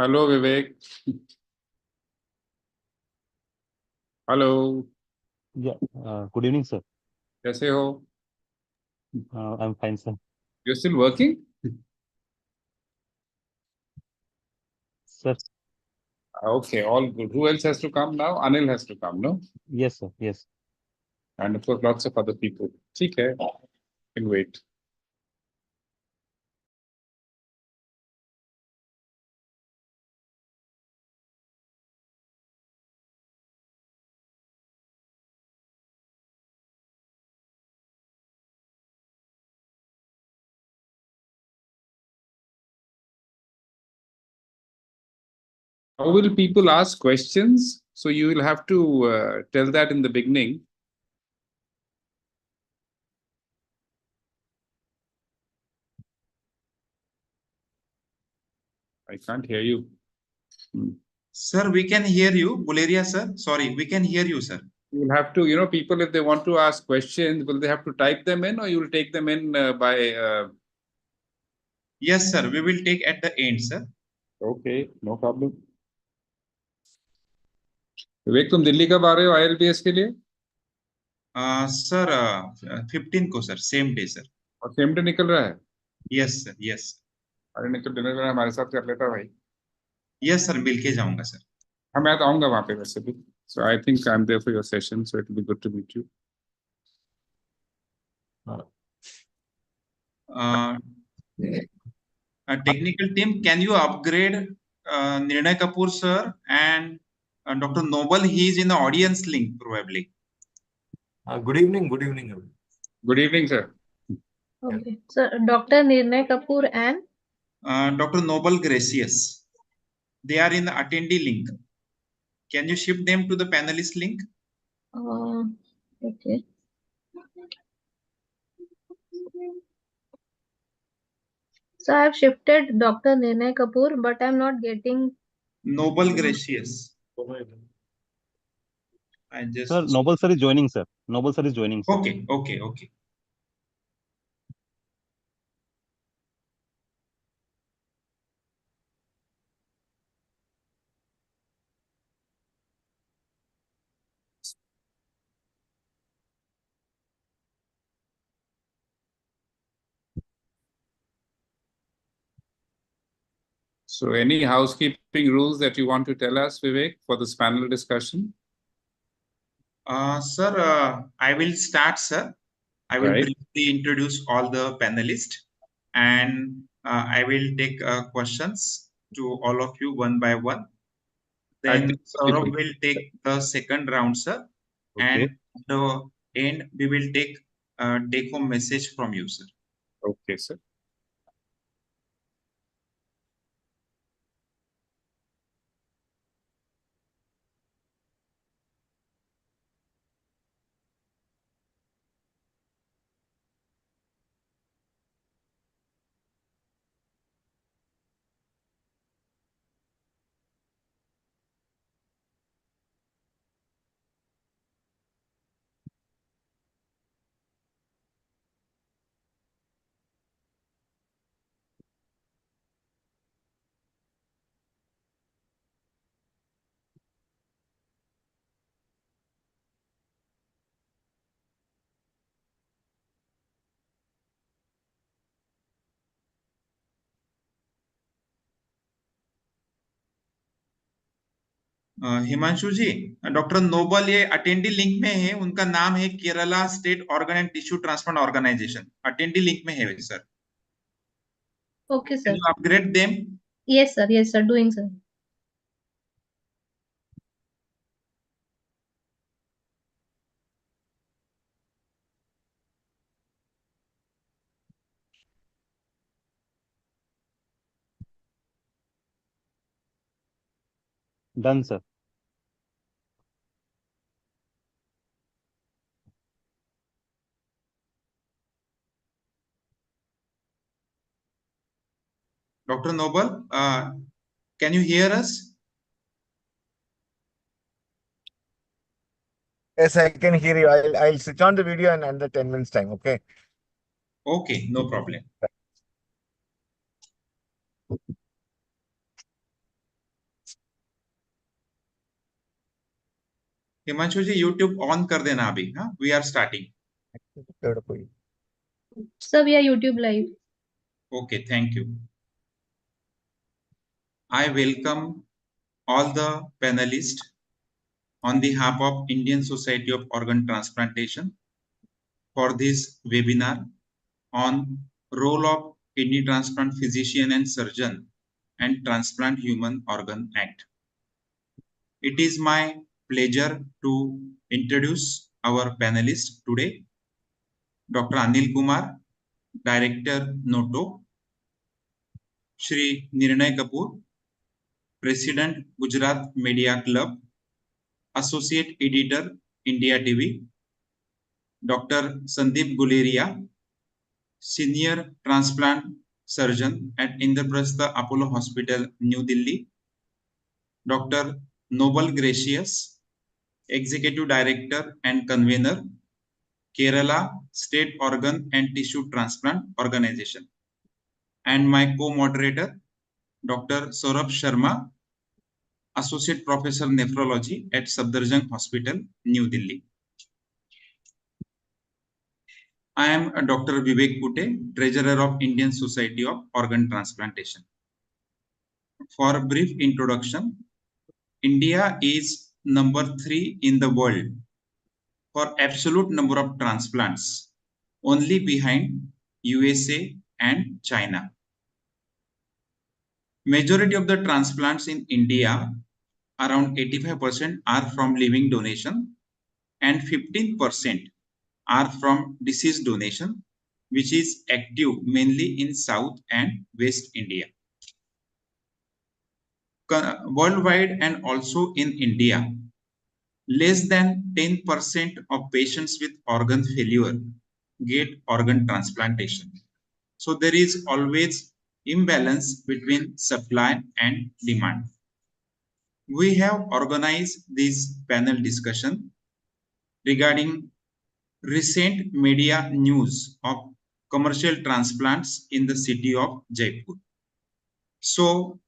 Hello विवेक। Hello. Yeah, good evening, sir. कैसे हो? I'm fine, sir. You're still working? Sir, Okay, all good. Who else has to come now? Anil has to come, no? yes, sir. Yes. And of course, lots of other people. ठीक है, can wait. How will people ask questions? So you will have to tell that in the beginning. I can't hear you. Sir, we can hear you. Guleria, sir. Sorry, we can hear you, sir. You will have to, people, if they want to ask questions, will they have to type them in or you will take them in by... Yes, sir. We will take at the end, sir. Okay, no problem. विवेक, तुम दिल्ली कब आ रहे हो IELTS के लिए? Sir, 15 को sir, same day sir. और same day निकल रहा है? Yes sir, yes. अरे नहीं तो डिनर में हमारे साथ कर लेता भाई. यस सर, मिलके जाऊंगा सर. हाँ, मैं तो आऊंगा वहां पे वैसे भी. So I think I'm there for your session, so it will be good to meet you. Technical team, can you upgrade Nirnay Kapoor sir and Dr. Noble? He is in the audience link probably. Good evening. Good evening, everyone. Good evening, sir. Okay. So, Dr. Nirnay Kapoor and Dr. Noble Gracious. They are in the attendee link. Can you shift them to the panelist link? okay. So, I have shifted Dr. Nirnay Kapoor, but I'm not getting Noble Gracious. I just... Sir, Noble sir is joining, sir. Noble sir is joining, sir. Okay, okay, okay. So any housekeeping rules that you want to tell us, Vivek, for this panel discussion? Sir, I will start, sir. I will Right. briefly introduce all the panelists and I will take questions to all of you one by one. Then Sourabh will take the second round, sir. Okay. And at the end, we will take home message from you, sir. Okay, sir. Himanshu ji, doctor Noble ये attendee link में है. उनका नाम है Kerala state organ and tissue transplant organisation. Attendee link में है sir. Okay, sir. Can you upgrade them? Yes, sir. Yes, sir. Doing, sir. Done, sir. Dr. Noble, can you hear us? Yes, I can hear you. I'll switch on the video in under 10 minutes time. Okay. Okay, no problem. Himanshu ji YouTube on कर देना अभी. हाँ, we are starting. Sir, we are YouTube live. Okay, thank you. I welcome all the panelists on behalf of Indian Society of Organ Transplantation for this webinar on role of kidney transplant physician and surgeon and Transplant Human Organ Act. It is my pleasure to introduce our panelists today. Dr. Anil Kumar, Director NOTTO, Shri Nirnay Kapoor, President Gujarat Media Club, Associate Editor India TV, Dr. Sandeep Guleria, Senior Transplant Surgeon at Indraprastha Apollo Hospital, New Delhi, Dr. Noblegracious, Executive Director and Convener, Kerala State Organ and Tissue Transplant Organization, and my co-moderator, Dr. Sourabh Sharma, Associate Professor Nephrology at Safdarjung Hospital, New Delhi. I am Dr. Vivek Kute, Treasurer of Indian Society of Organ Transplantation. For a brief introduction, India is number 3 in the world for absolute number of transplants, only behind USA and China. Majority of the transplants in India, around 85%, are from living donation and 15% are from deceased donation, which is active mainly in South and West India. Worldwide and also in India, less than 10% of patients with organ failure get organ transplantation. So there is always imbalance between supply and demand. We have organized this panel discussion regarding recent media news of commercial transplants in the city of Jaipur. So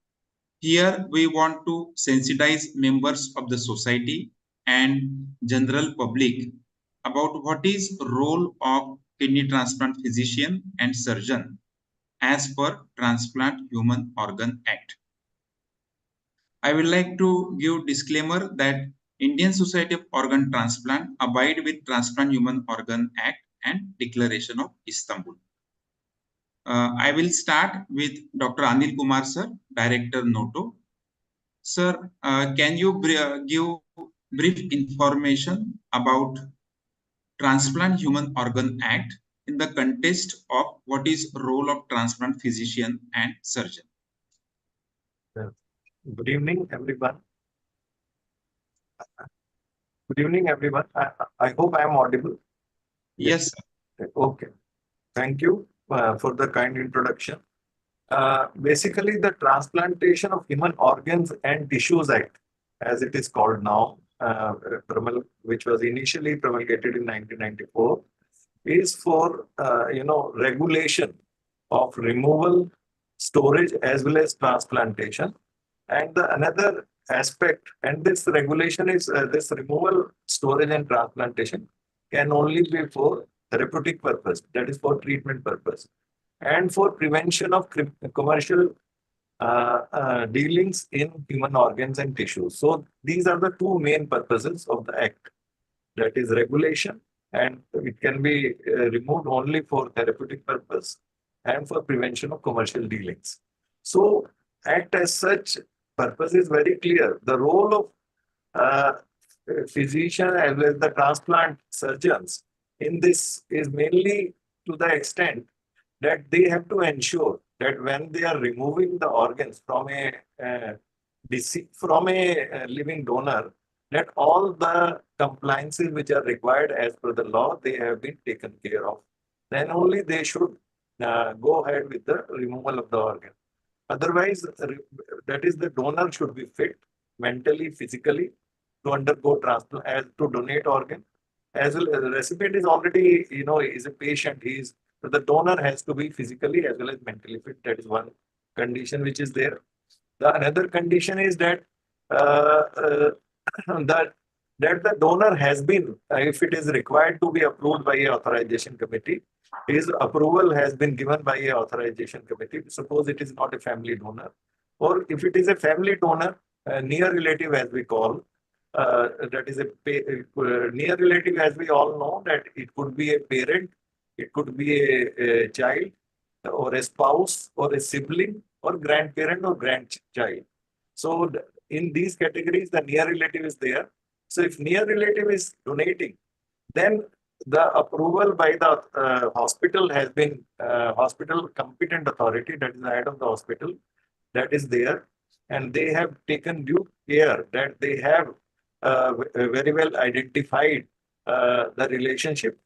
here we want to sensitize members of the society and general public about what is role of kidney transplant physician and surgeon as per Transplant Human Organ Act. I would like to give disclaimer that Indian Society of Organ Transplant abide with Transplant Human Organ Act and Declaration of Istanbul. I will start with Dr. Anil Kumar sir, Director NOTTO. Sir, can you give brief information about Transplant Human Organ Act in the context of what is role of transplant physician and surgeon? Good evening, everyone. Good evening, everyone. I hope I am audible. Yes, sir. Okay. Thank you for the kind introduction. Basically, the Transplantation of Human Organs and Tissues Act, as it is called now, which was initially promulgated in 1994, is for regulation of removal, storage, as well as transplantation. And another aspect, and this regulation is this removal, storage, and transplantation can only be for therapeutic purpose, that is for treatment purpose, and for prevention of commercial dealings in human organs and tissues. So these are the two main purposes of the Act, that is regulation, and it can be removed only for therapeutic purpose and for prevention of commercial dealings. So Act as such purpose is very clear. The role of physician as well as the transplant surgeons in this is mainly to the extent that they have to ensure that when they are removing the organs from a living donor, that all the compliances which are required as per the law, they have been taken care of. Then only they should go ahead with the removal of the organ. Otherwise, that is, the donor should be fit mentally, physically to undergo transplant, to donate organ. As well as the recipient is already, is a patient. But the donor has to be physically as well as mentally fit. That is one condition which is there. The another condition is that that that the donor has been, if it is required to be approved by a authorization committee, his approval has been given by a authorization committee. Suppose it is not a family donor, or if it is a family donor, a near relative as we call, that is a near relative, as we all know, that it could be a parent, it could be a child, or a spouse, or a sibling, or grandparent, or grandchild. So in these categories, the near relative is there. So if near relative is donating, then the approval by the hospital has been, hospital competent authority, that is the head of the hospital, that is there, and they have taken due care that they have very well identified the relationship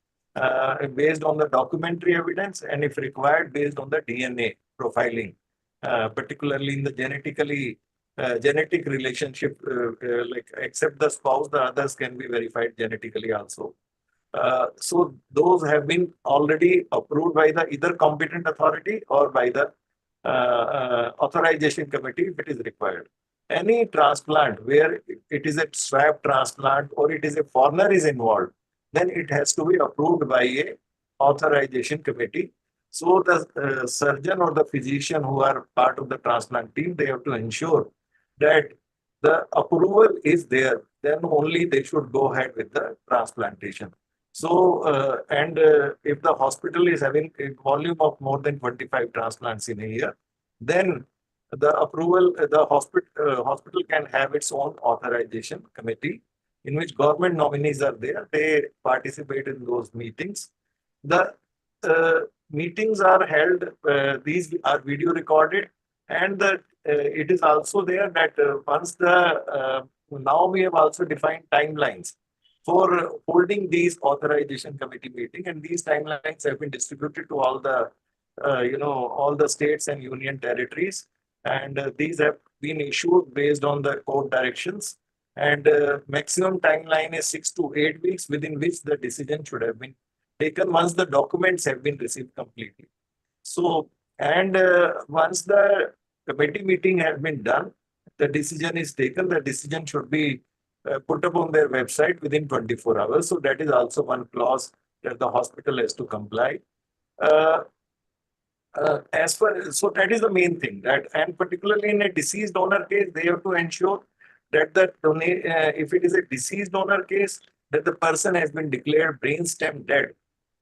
based on the documentary evidence, and if required, based on the DNA profiling, particularly in the genetic relationship, like except the spouse, the others can be verified genetically also. So those have been already approved by the either competent authority or by the authorization committee if it is required. Any transplant where it is a swab transplant or it is a foreigner is involved, then it has to be approved by a authorization committee. So the surgeon or the physician who are part of the transplant team, they have to ensure that the approval is there. Then only they should go ahead with the transplantation. So, if the hospital is having a volume of more than 25 transplants in a year, then the approval, the hospital can have its own authorization committee in which government nominees are there. They participate in those meetings. The meetings are held, these are video recorded, and it is also there that once now we have also defined timelines for holding these authorization committee meeting, and these timelines have been distributed to all the all the states and union territories, and these have been issued based on the court directions, and maximum timeline is 6 to 8 weeks within which the decision should have been taken once the documents have been received completely. So, and once the committee meeting has been done, the decision is taken, the decision should be put up on their website within 24 hours. So that is also one clause that the hospital has to comply. So that is the main thing, that, and particularly in a deceased donor case, they have to ensure that if it is a deceased donor case, that the person has been declared brainstem dead,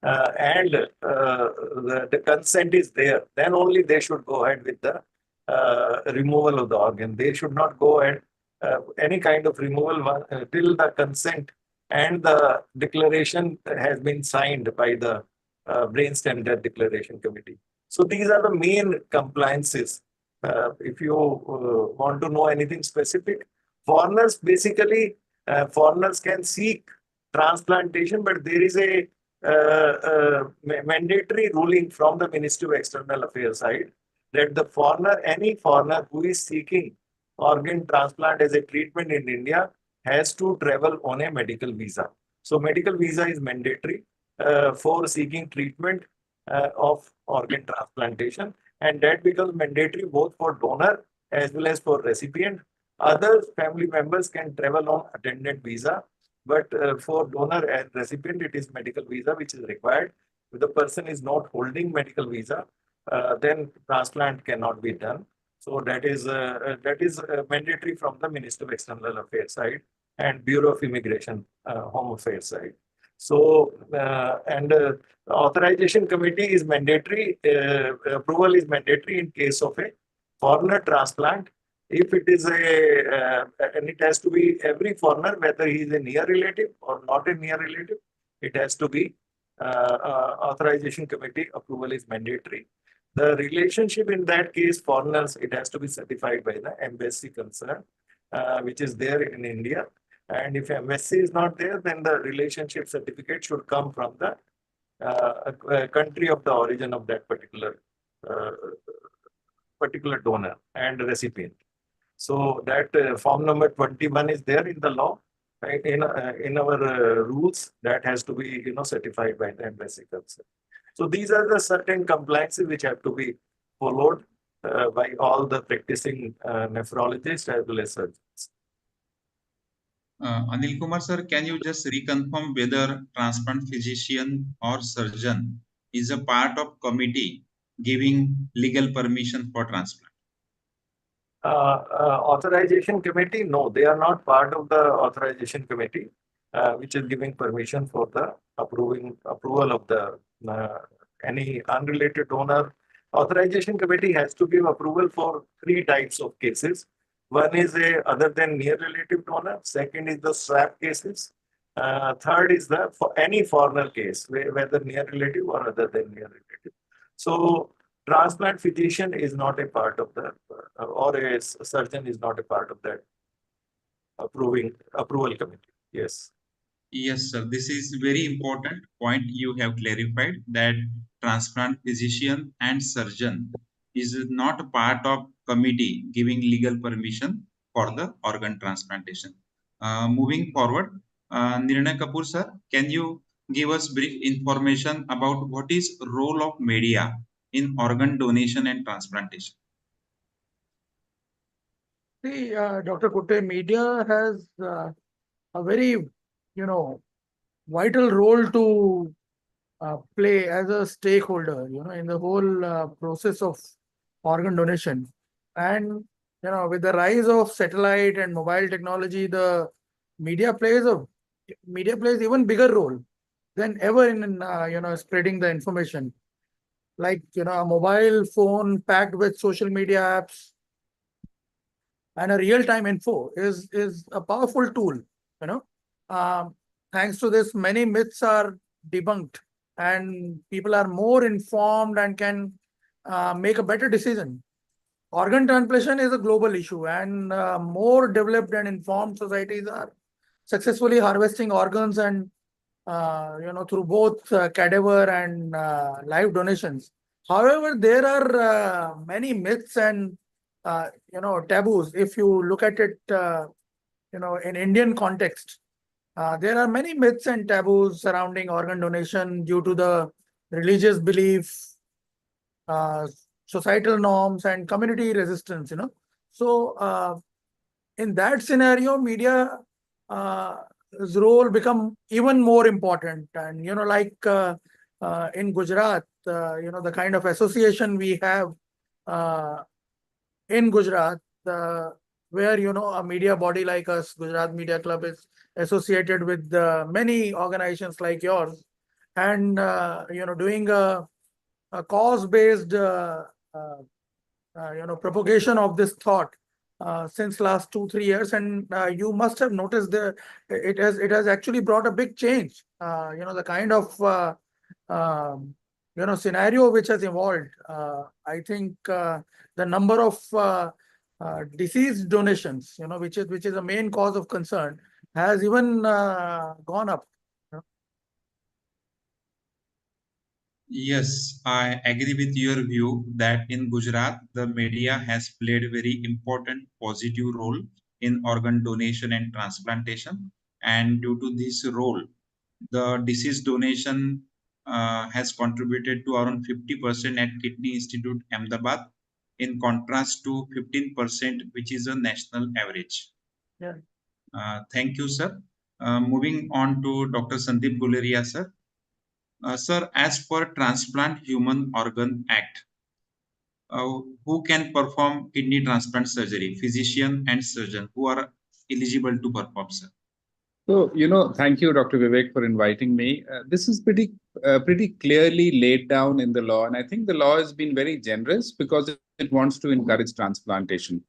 and the consent is there, then only they should go ahead with the removal of the organ. They should not go ahead any kind of removal till the consent and the declaration has been signed by the brainstem death declaration committee. So these are the main compliances. If you want to know anything specific, foreigners basically, foreigners can seek transplantation, but there is a mandatory ruling from the Ministry of External Affairs side that the foreigner, any foreigner who is seeking organ transplant as a treatment in India has to travel on a medical visa. So medical visa is mandatory for seeking treatment of organ transplantation, and that becomes mandatory both for donor as well as for recipient. Other family members can travel on attendant visa, but for donor and recipient, it is medical visa which is required. If the person is not holding medical visa, then transplant cannot be done. So that is mandatory from the Ministry of External Affairs side and Bureau of Immigration, Home Affairs side. So authorization committee is mandatory. Approval is mandatory in case of a foreigner transplant. If it is and it has to be every foreigner, whether he is a near relative or not a near relative, it has to be authorization committee approval is mandatory. The relationship in that case, foreigners, it has to be certified by the embassy concerned, which is there in India. And if embassy is not there, then the relationship certificate should come from the country of the origin of that particular donor and recipient. So that form number 21 is there in the law, right? In our rules, that has to be certified by the embassy concerned. So these are the certain compliances which have to be followed by all the practicing nephrologists as well as surgeons. Anil Kumar sir, can you just reconfirm whether transplant physician or surgeon is a part of committee giving legal permission for transplant? Authorization committee, no, they are not part of the authorization committee, which is giving permission for the approval of the any unrelated donor. Authorization committee has to give approval for 3 types of cases. One is a other than near relative donor. Second is the swap cases. Third is the for any foreigner case, whether near relative or other than near relative. So transplant physician is not a part of the, or a surgeon is not a part of that approval committee. Yes. Yes, sir. This is very important point you have clarified that transplant physician and surgeon is not a part of committee giving legal permission for the organ transplantation. Moving forward, Nirnay Kapoor sir, can you give us brief information about what is role of media in organ donation and transplantation? See, Dr. Kute, media has a very, vital role to play as a stakeholder, in the whole process of organ donation. And, with the rise of satellite and mobile technology, the media plays even bigger role than ever in, spreading the information. Like, a mobile phone packed with social media apps and a real-time info is a powerful tool. Thanks to this, many myths are debunked and people are more informed and can make a better decision. Organ transplantation is a global issue, and more developed and informed societies are successfully harvesting organs and through both cadaver and live donations. However, there are many myths and taboos. If you look at it, in Indian context, there are many myths and taboos surrounding organ donation due to the religious belief, societal norms, and community resistance. So in that scenario, media role become even more important. And like in Gujarat, the kind of association we have in Gujarat, where a media body like us, Gujarat Media Club, is associated with many organizations like yours, and doing a cause-based propagation of this thought since last 2-3 years, and you must have noticed that it has actually brought a big change. The kind of scenario which has evolved. I think the number of deceased donations, which is a main cause of concern, has even gone up. Yes, I agree with your view that in Gujarat, the media has played a very important positive role in organ donation and transplantation. And due to this role, the deceased donation has contributed to around 50% at Kidney Institute Ahmedabad, in contrast to 15%, which is a national average. Yeah. Thank you, sir. Moving on to Dr. Sandeep Guleria, sir. Sir, as per Transplant Human Organ Act, who can perform kidney transplant surgery? Physician and surgeon who are eligible to perform, sir. So, thank you, Dr. Vivek, for inviting me. This is pretty clearly laid down in the law. And I think the law has been very generous because it wants to encourage transplantation.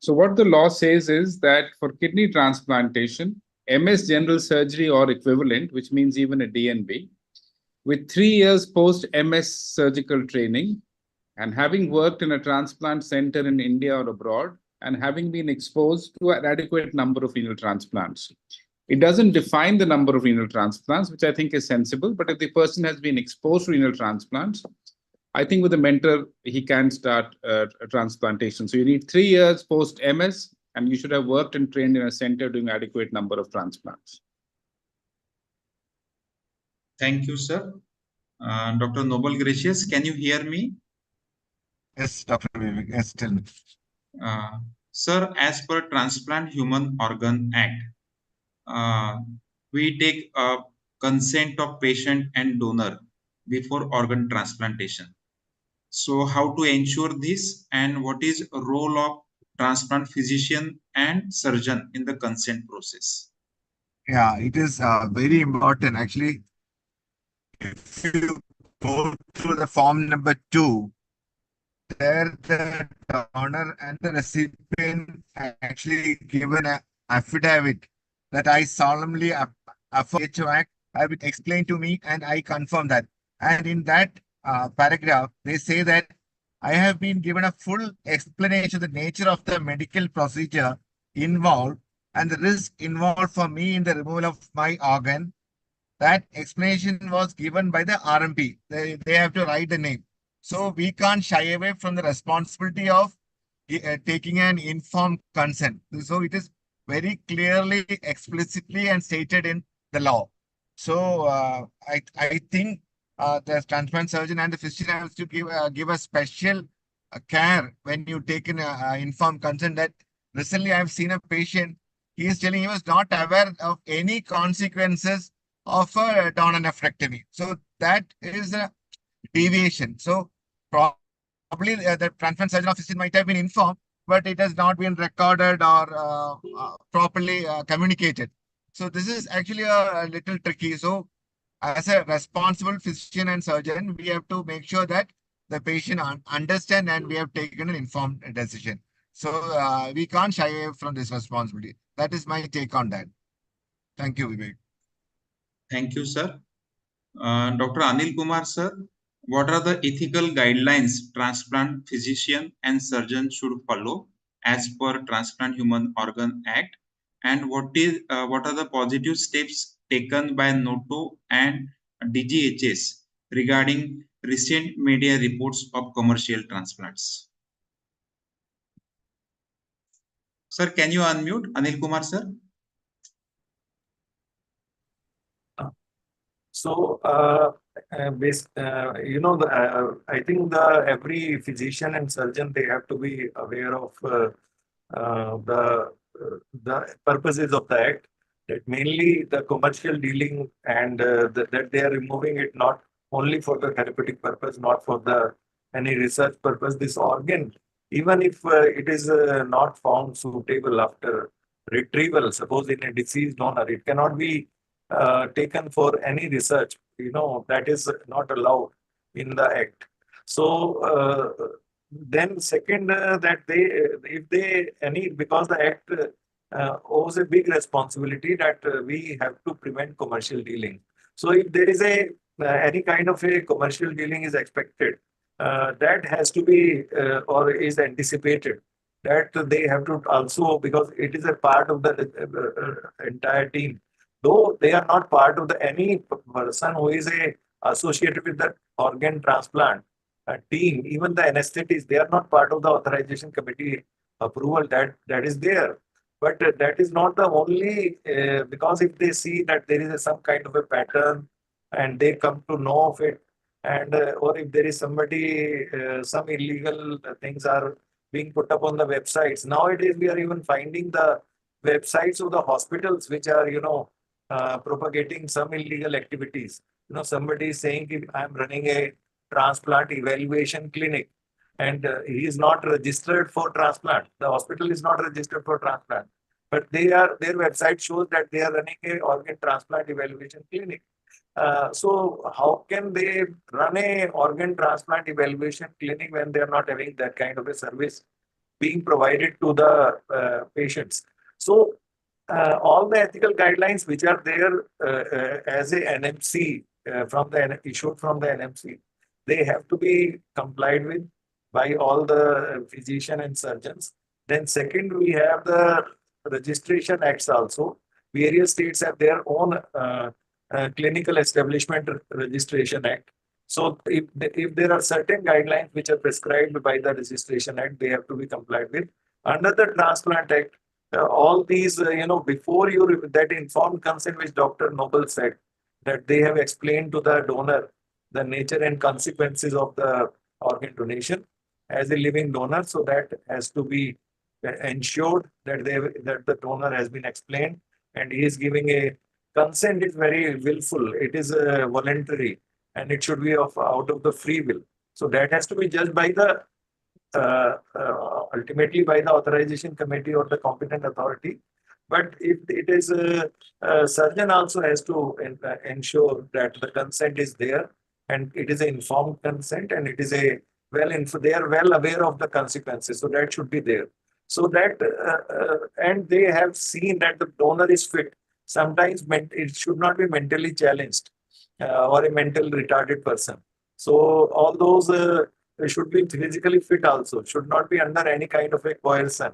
So what the law says is that for kidney transplantation, MS general surgery or equivalent, which means even a DNB, with 3 years post-MS surgical training, and having worked in a transplant center in India or abroad, and having been exposed to an adequate number of renal transplants. It doesn't define the number of renal transplants, which I think is sensible, but if the person has been exposed to renal transplants, I think with a mentor, he can start a transplantation. So you need 3 years post-MS, and you should have worked and trained in a center doing adequate number of transplants. Thank you, sir. Dr. Noblegracious, can you hear me? Yes, Dr. Vivek, yes, tell me. Sir, as per Transplant Human Organ Act, we take a consent of patient and donor before organ transplantation. So how to ensure this, and what is role of transplant physician and surgeon in the consent process? Yeah, it is very important. Actually, if you go through the form number 2, there the donor and the recipient actually given an affidavit that I solemnly affirm HO Act have been explained to me and I confirm that. And in that paragraph, they say that I have been given a full explanation of the nature of the medical procedure involved and the risk involved for me in the removal of my organ. That explanation was given by the RMP. They have to write the name. So we can't shy away from the responsibility of taking an informed consent. So it is very clearly, explicitly and stated in the law. So I think the transplant surgeon and the physician has to give a special care when you take an informed consent. That recently I've seen a patient. He is telling he was not aware of any consequences of a donor nephrectomy. So that is a deviation. So probably the transplant surgeon or physician might have been informed, but it has not been recorded or properly communicated. So this is actually a little tricky. So as a responsible physician and surgeon, we have to make sure that the patient understand and we have taken an informed decision. So we can't shy away from this responsibility. That is my take on that. Thank you, Vivek. Thank you, sir. Dr. Anil Kumar, sir, what are the ethical guidelines transplant physician and surgeon should follow as per Transplant Human Organ Act? And what are the positive steps taken by NOTTO and DGHS regarding recent media reports of commercial transplants? Sir, can you unmute Anil Kumar, sir? So, I think every physician and surgeon, they have to be aware of the purposes of the act. That mainly the commercial dealing and that they are removing it not only for the therapeutic purpose, not for the any research purpose. This organ, even if it is not found suitable after retrieval, suppose in a deceased donor, it cannot be taken for any research. That is not allowed in the act. So then second, that if they because the act owes a big responsibility that we have to prevent commercial dealing. So if there is any kind of a commercial dealing is expected, that has to be or is anticipated, that they have to also, because it is a part of the entire team. Though they are not part of any person who is associated with the organ transplant team, even the anesthetists, they are not part of the authorization committee approval that is there. But that is not the only, because if they see that there is some kind of a pattern and they come to know of it, and or if there is somebody, some illegal things are being put up on the websites. Nowadays, we are even finding the websites of the hospitals which are, propagating some illegal activities. Somebody is saying, I'm running a transplant evaluation clinic, and he is not registered for transplant. The hospital is not registered for transplant, but their website shows that they are running a organ transplant evaluation clinic. So how can they run a organ transplant evaluation clinic when they are not having that kind of a service being provided to the patients? So all the ethical guidelines which are there as a NMC issued from the NMC, they have to be complied with by all the physician and surgeons. Then second, we have the registration acts also. Various states have their own clinical establishment registration act. So if there are certain guidelines which are prescribed by the registration act, they have to be complied with. Under the transplant act, all these, before that informed consent which Dr. Noble said, that they have explained to the donor the nature and consequences of the organ donation as a living donor. So that has to be ensured that the donor has been explained. and he is giving a consent is very willful. It is voluntary, and it should be out of the free will. So that has to be judged by the ultimately by the authorization committee or the competent authority. But if it is a surgeon also has to ensure that the consent is there, and it is an informed consent, and it is a they are well aware of the consequences. So that should be there. So that and they have seen that the donor is fit. Sometimes it should not be mentally challenged or a mental retarded person. So all those should be physically fit also, should not be under any kind of a coercion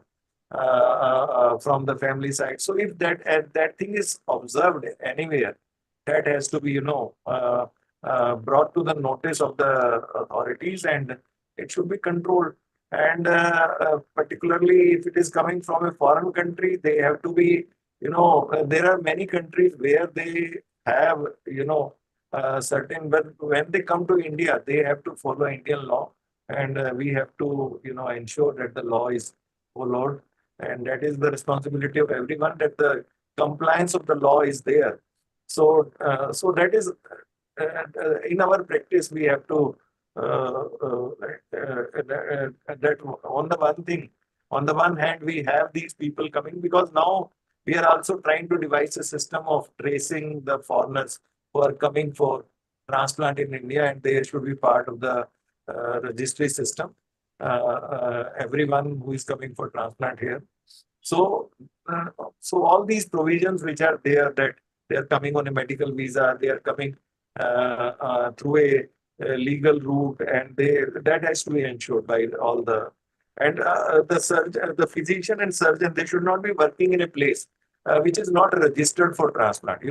from the family side. So if that thing is observed anywhere, that has to be brought to the notice of the authorities, and it should be controlled. And particularly if it is coming from a foreign country, they have to be, there are many countries where they have, certain, but when they come to India, they have to follow Indian law, and we have to, ensure that the law is followed, and that is the responsibility of everyone, that the compliance of the law is there. So, so that is in our practice, we have to that on the one hand, we have these people coming, because now we are also trying to devise a system of tracing the foreigners who are coming for transplant in India, and they should be part of the registry system. Everyone who is coming for transplant here. So, so all these provisions which are there, that they are coming on a medical visa, they are coming through a legal route, and that has to be ensured by all the, and the surgeon, the physician and surgeon, they should not be working in a place which is not registered for transplant.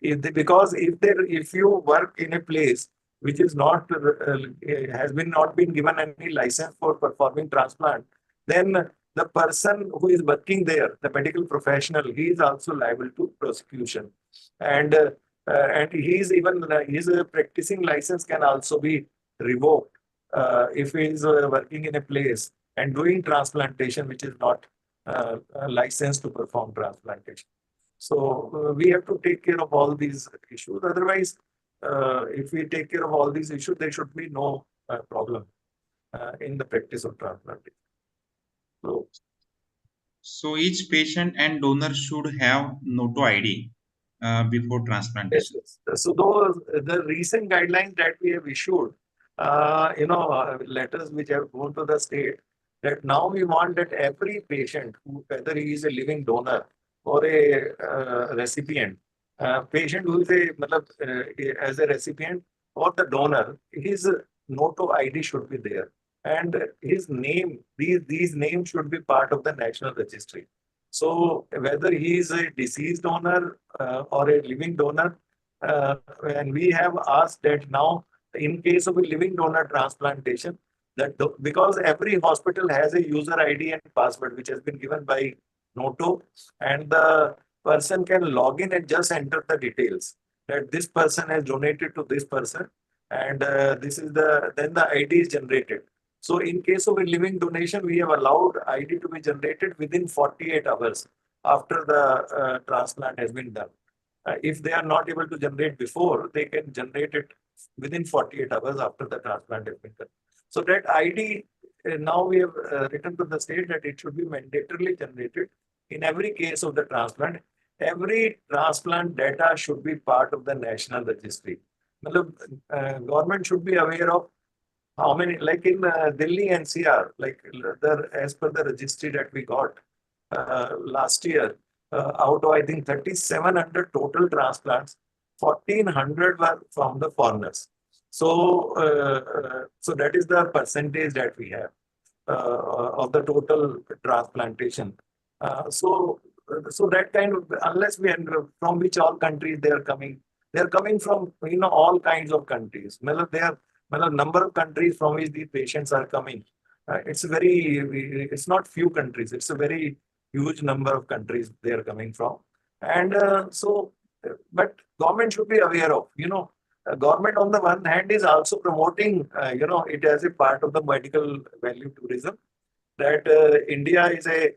Because if you work in a place which is not not been given any license for performing transplant, then the person who is working there, the medical professional, he is also liable to prosecution, and his practicing license can also be revoked if he is working in a place and doing transplantation which is not licensed to perform transplantation. So we have to take care of all these issues. Otherwise, if we take care of all these issues, there should be no problem in the practice of transplantation. So each patient and donor should have NOTTO ID before transplantation. Yes. So the recent guidelines that we have issued, letters which have gone to the state, that now we want that every patient, whether he is a living donor or a recipient, patient who is as a recipient or the donor, his NOTTO ID should be there, and his name, these names should be part of the national registry. So whether he is a deceased donor or a living donor, and we have asked that now, in case of a living donor transplantation, because every hospital has a user ID and password which has been given by NOTTO, and the person can log in and just enter the details that this person has donated to this person, and this is then the ID is generated. So in case of a living donation, we have allowed ID to be generated within 48 hours after the transplant has been done. If they are not able to generate before, they can generate it within 48 hours after the transplant has been done. So that ID, now we have written to the state that it should be mandatorily generated in every case of the transplant. Every transplant data should be part of the national registry. Government should be aware of how many, like in Delhi NCR, like as per the registry that we got last year, out of I think 3,700 total transplants, 1,400 were from the foreigners. So, so that is the percentage that we have of the total transplantation. So that kind of, unless we from which all countries they are coming from, all kinds of countries. Number of countries from which these patients are coming. It's not few countries. It's a very huge number of countries they are coming from, and but government should be aware of. Government on the one hand is also promoting, it as a part of the medical value tourism, that India is a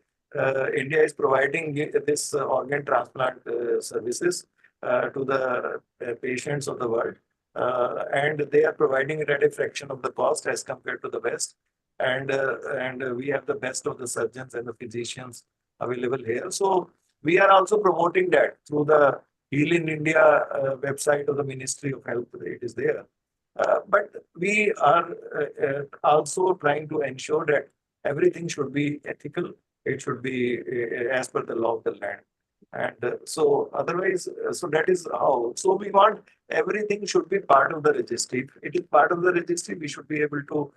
India is providing this organ transplant services to the patients of the world. And they are providing it at a fraction of the cost as compared to the West. And we have the best of the surgeons and the physicians available here. So we are also promoting that through the Heal in India website of the Ministry of Health. It is there. But we are also trying to ensure that everything should be ethical. It should be as per the law of the land. And so otherwise, so that is how. So we want everything should be part of the registry. If it is part of the registry, we should be able to,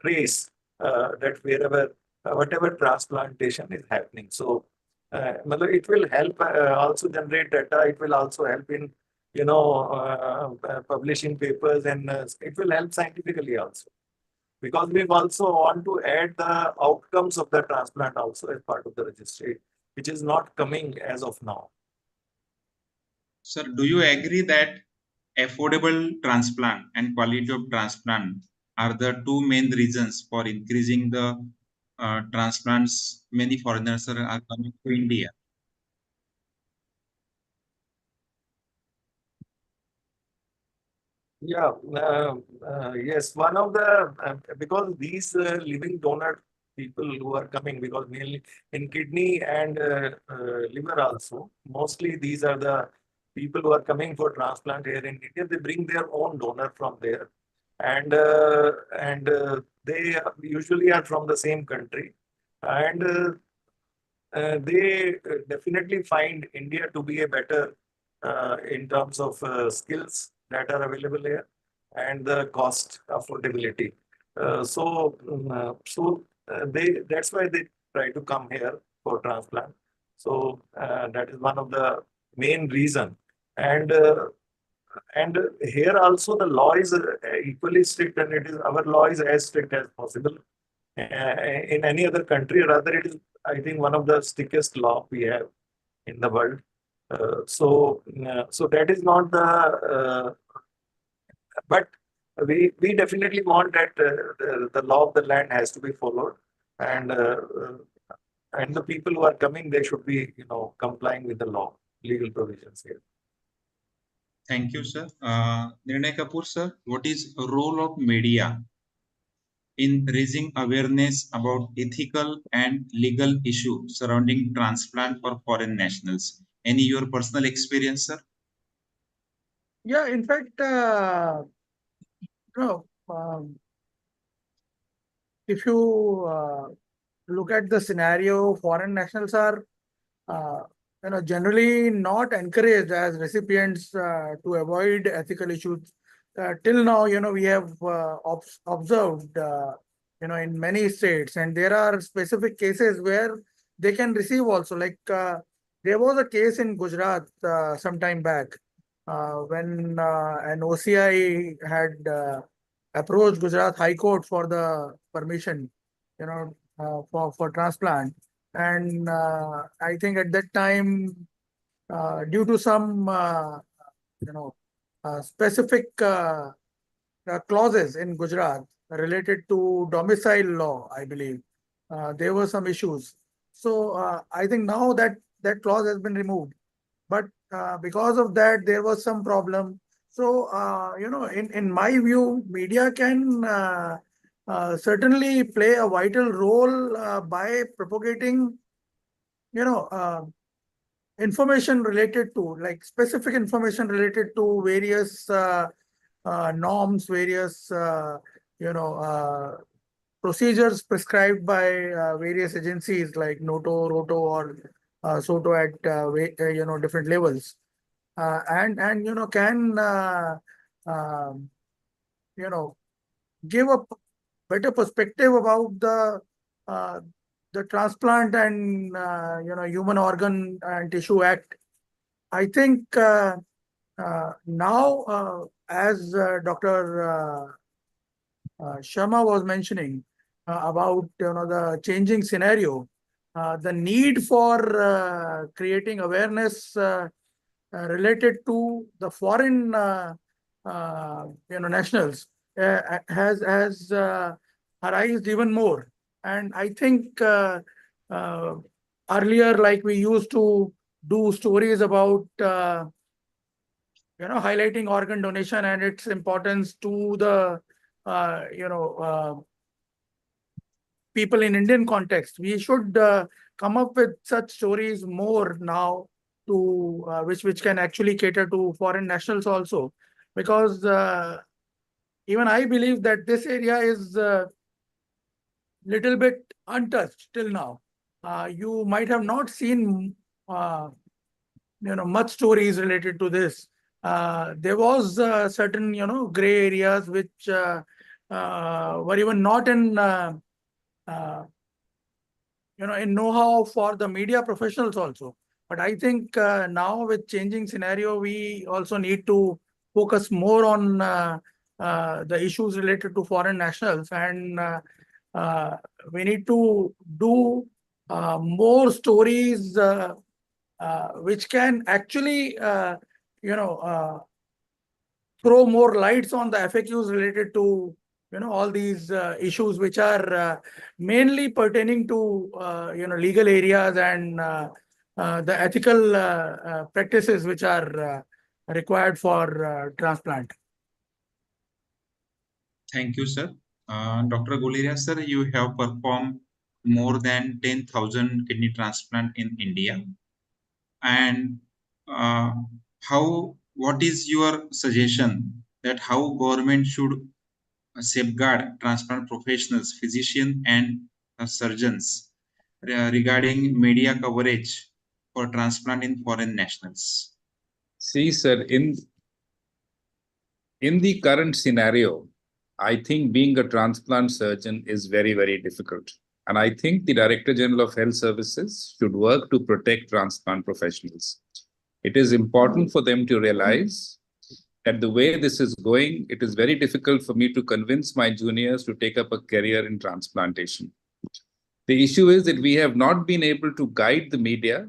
trace that wherever, whatever transplantation is happening. So it will help also generate data. It will also help in, publishing papers, and it will help scientifically also. Because we also want to add the outcomes of the transplant also as part of the registry, which is not coming as of now. Sir, do you agree that affordable transplant and quality of transplant are the two main reasons for increasing the transplants? Many foreigners are coming to India. Yeah, yes, one of the, because these living donor people who are coming, because mainly in kidney and liver also, mostly these are the people who are coming for transplant here in India. They bring their own donor from there, and they usually are from the same country, and they definitely find India to be a better in terms of skills that are available here and the cost affordability. That's why they try to come here for transplant. So that is one of the main reason. And here also the law is equally strict, and it is our law is as strict as possible. In any other country, rather it is, I think, one of the strictest law we have in the world. So that is not the, but we definitely want that the law of the land has to be followed, and the people who are coming, they should be, complying with the law, legal provisions here. Thank you, sir. Nirnay Kapoor, sir, what is the role of media in raising awareness about ethical and legal issues surrounding transplant for foreign nationals? Any your personal experience, sir? Yeah, in fact, if you look at the scenario, foreign nationals are generally not encouraged as recipients to avoid ethical issues. Till now, we have observed, in many states, and there are specific cases where they can receive also. Like there was a case in Gujarat some time back when an OCI had approached Gujarat High Court for the permission, for transplant. And I think at that time, due to some, specific clauses in Gujarat related to domicile law, I believe, there were some issues. So I think now that clause has been removed. But because of that, there was some problem. So, in my view, media can certainly play a vital role by propagating, information related to, like specific information related to various norms, various, procedures prescribed by various agencies like NOTTO, ROTO, or SOTO at different levels, and can give a better perspective about the Transplant and Human Organ and Tissue Act. I think now, as Dr. Sharma was mentioning about the changing scenario, the need for creating awareness related to the foreign nationals has arised even more. And I think earlier, like we used to do stories about highlighting organ donation and its importance to the people in Indian context. We should come up with such stories more now, to which can actually cater to foreign nationals also, because even I believe that this area is little bit untouched till now. You might have not seen much stories related to this. There was certain gray areas which were even not in in know-how for the media professionals also. But I think now with changing scenario, we also need to focus more on the issues related to foreign nationals, and we need to do more stories which can actually throw more lights on the FAQs related to all these issues which are mainly pertaining to legal areas and the ethical practices which are required for transplant. Thank you, sir. Dr. Guleria, sir, you have performed more than 10,000 kidney transplant in India. And what is your suggestion that how government should safeguard transplant professionals, physicians and surgeons regarding media coverage for transplant in foreign nationals? See, sir, in the current scenario, I think being a transplant surgeon is very, very difficult. And I think the Director General of Health Services should work to protect transplant professionals. It is important for them to realize that the way this is going, it is very difficult for me to convince my juniors to take up a career in transplantation. The issue is that we have not been able to guide the media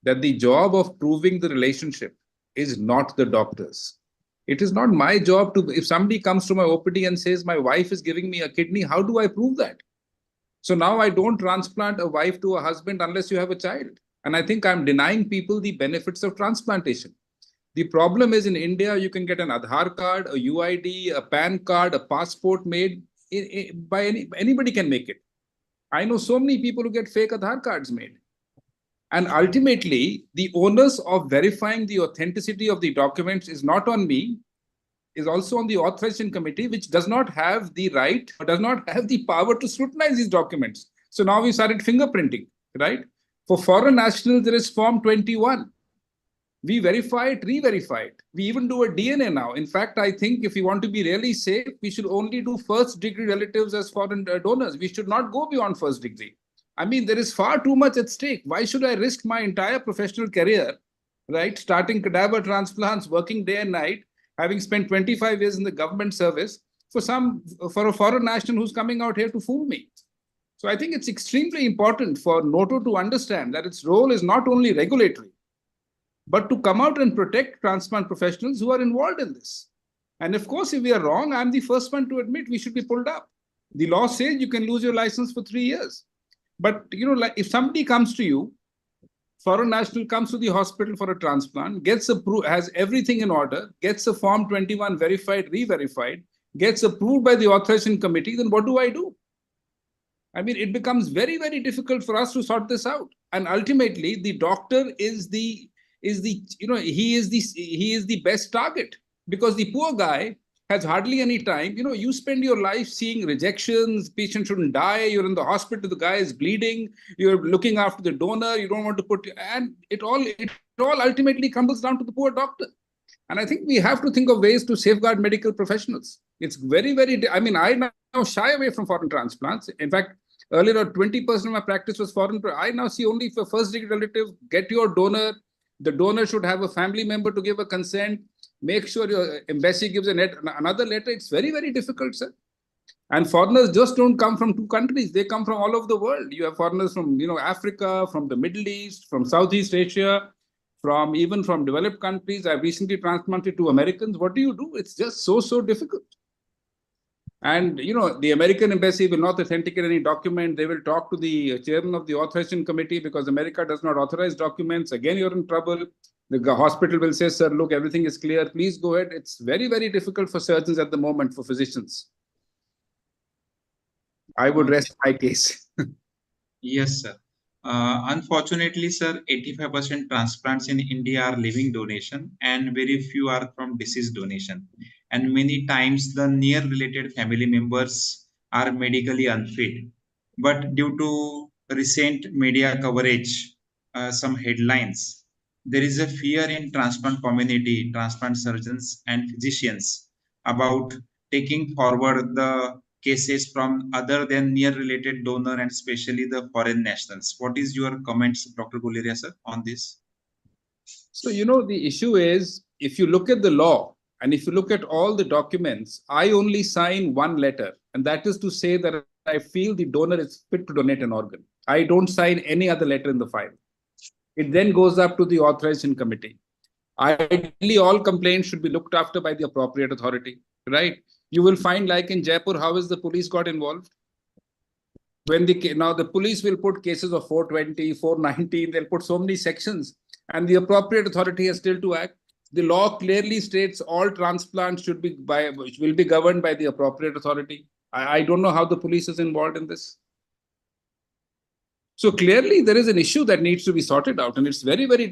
that the job of proving the relationship is not the doctor's. It is not my job to, if somebody comes to my OPD and says, my wife is giving me a kidney, how do I prove that? So now I don't transplant a wife to a husband unless you have a child. And I think I'm denying people the benefits of transplantation. The problem is in India, you can get an Aadhaar card, a UID, a PAN card, a passport made by anybody can make it. I know so many people who get fake Aadhaar cards made. And ultimately, the onus of verifying the authenticity of the documents is not on me, is also on the authorization committee, which does not have the right or does not have the power to scrutinize these documents. So now we started fingerprinting, right? For foreign nationals, there is Form 21. We verify it, re-verify it. We even do a DNA now. In fact, I think if we want to be really safe, we should only do first-degree relatives as foreign donors. We should not go beyond first degree. I mean, there is far too much at stake. Why should I risk my entire professional career, right? Starting cadaver transplants, working day and night, having spent 25 years in the government service for a foreign national who's coming out here to fool me. So I think it's extremely important for NOTTO to understand that its role is not only regulatory, but to come out and protect transplant professionals who are involved in this. And of course, if we are wrong, I'm the first one to admit we should be pulled up. The law says you can lose your license for 3 years. But, like if somebody comes to you, foreign national comes to the hospital for a transplant, gets approved, has everything in order, gets a Form 21 verified, re-verified, gets approved by the authorization committee, then what do I do? I mean, it becomes very, very difficult for us to sort this out. And ultimately, the doctor is the best target, because the poor guy has hardly any time. You spend your life seeing rejections, patient shouldn't die, you're in the hospital, the guy is bleeding, you're looking after the donor, you don't want to and it all ultimately comes down to the poor doctor. And I think we have to think of ways to safeguard medical professionals. It's very, very, I mean, I now shy away from foreign transplants. In fact, earlier 20% of my practice was foreign. I now see only for first-degree relative, get your donor. The donor should have a family member to give a consent. Make sure your embassy gives another letter. It's very, very difficult, sir. And foreigners just don't come from two countries. They come from all over the world. You have foreigners from, Africa, from the Middle East, from Southeast Asia, even from developed countries. I've recently transplanted to Americans. What do you do? It's just so difficult. And, the American embassy will not authenticate any document. They will talk to the chairman of the authorization committee because America does not authorize documents. Again, you're in trouble. The hospital will say, sir, look, everything is clear. Please go ahead. It's very, very difficult for surgeons at the moment, for physicians. I would rest my case. Yes, sir. Unfortunately, sir, 85% transplants in India are living donation and very few are from deceased donation. And many times the near related family members are medically unfit. But due to recent media coverage, some headlines, there is a fear in transplant community, transplant surgeons and physicians about taking forward the cases from other than near related donor and especially the foreign nationals. What is your comments, Dr. Guleria, sir, on this? So, the issue is, if you look at the law and if you look at all the documents, I only sign one letter, and that is to say that I feel the donor is fit to donate an organ. I don't sign any other letter in the file. It then goes up to the authorization committee. Ideally, all complaints should be looked after by the appropriate authority, right? You will find, like in Jaipur, how is the police got involved? Now the police will put cases of 420, 419, they'll put so many sections, and the appropriate authority has still to act. The law clearly states all transplants will be governed by the appropriate authority. I don't know how the police is involved in this. So clearly there is an issue that needs to be sorted out, and it's very, very,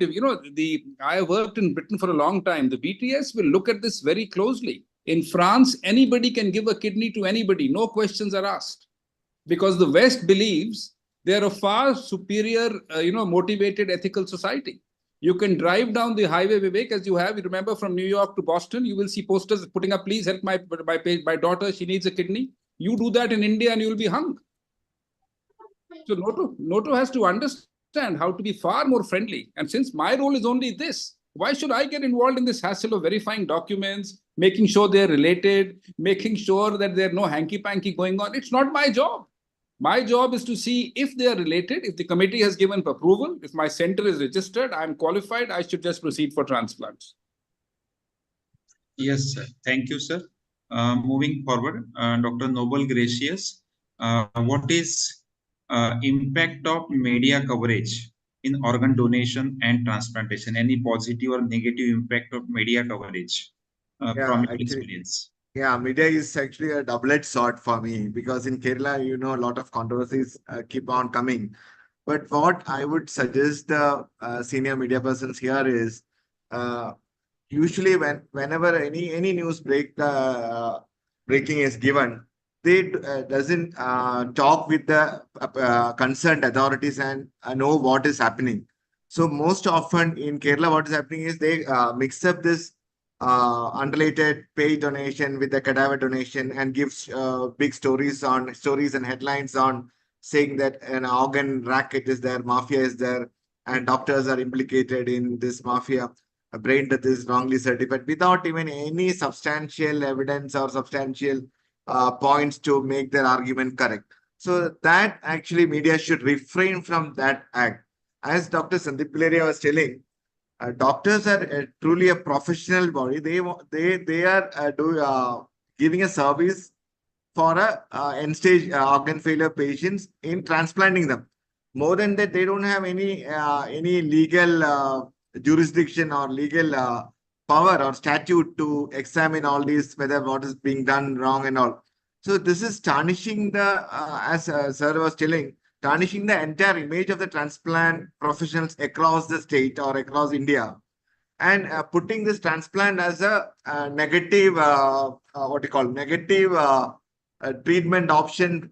I have worked in Britain for a long time. The BTS will look at this very closely. In France, anybody can give a kidney to anybody. No questions are asked, because the West believes they're a far superior, motivated ethical society. You can drive down the highway, Vivek, as you have. You remember, from New York to Boston, you will see posters putting up, please help my daughter, she needs a kidney. You do that in India and you will be hung. So NOTTO has to understand how to be far more friendly. And since my role is only this, why should I get involved in this hassle of verifying documents, making sure they're related, making sure that there are no hanky-panky going on? It's not my job. My job is to see if they are related, if the committee has given approval, if my center is registered, I'm qualified, I should just proceed for transplants. Yes, sir. Thank you, sir. Moving forward, Dr. Noblegracious, what is impact of media coverage in organ donation and transplantation? Any positive or negative impact of media coverage from your experience? Yeah, media is actually a double-edged sword for me, because in Kerala, a lot of controversies keep on coming. But what I would suggest the senior media persons here is, usually whenever any news breaking is given, they doesn't talk with the concerned authorities and know what is happening. So most often in Kerala, what is happening is they mix up this unrelated paid donation with the cadaver donation and gives big stories and headlines on saying that an organ racket is there, mafia is there, and doctors are implicated in this mafia. A brain death is wrongly certified without even any substantial evidence or substantial points to make their argument correct. So that actually media should refrain from that act. As Dr. Sandeep Guleria was telling, doctors are truly a professional body. They are giving a service for end-stage organ failure patients in transplanting them. More than that, they don't have any legal jurisdiction or legal power or statute to examine all these, whether what is being done wrong and all. So this is tarnishing as Sir was telling, tarnishing the entire image of the transplant professionals across the state or across India, and putting this transplant as a negative, negative treatment option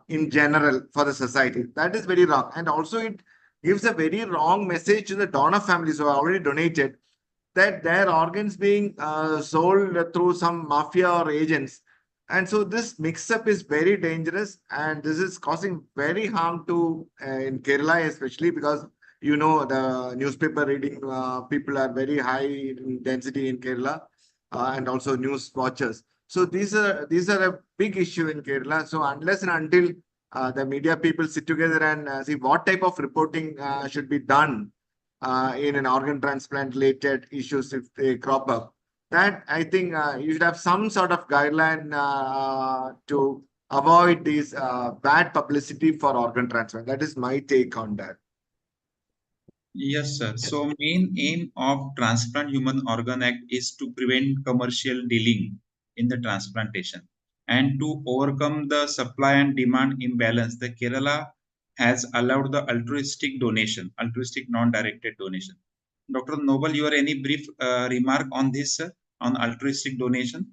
in general for the society. That is very wrong. And also it gives a very wrong message to the donor families who are already donated, that their organs being sold through some mafia or agents. And so this mix-up is very dangerous, and this is causing very harm to in Kerala, especially because the newspaper reading people are very high in density in Kerala, and also news watchers. So these are a big issue in Kerala. So unless and until the media people sit together and see what type of reporting should be done in an organ transplant related issues if they crop up, that I think you should have some sort of guideline to avoid these bad publicity for organ transplant. That is my take on that. Yes, sir. So main aim of Transplant Human Organ Act is to prevent commercial dealing in the transplantation and to overcome the supply and demand imbalance. The Kerala has allowed the altruistic non-directed donation. Dr. Noble, you have any brief remark on this, sir, on altruistic donation?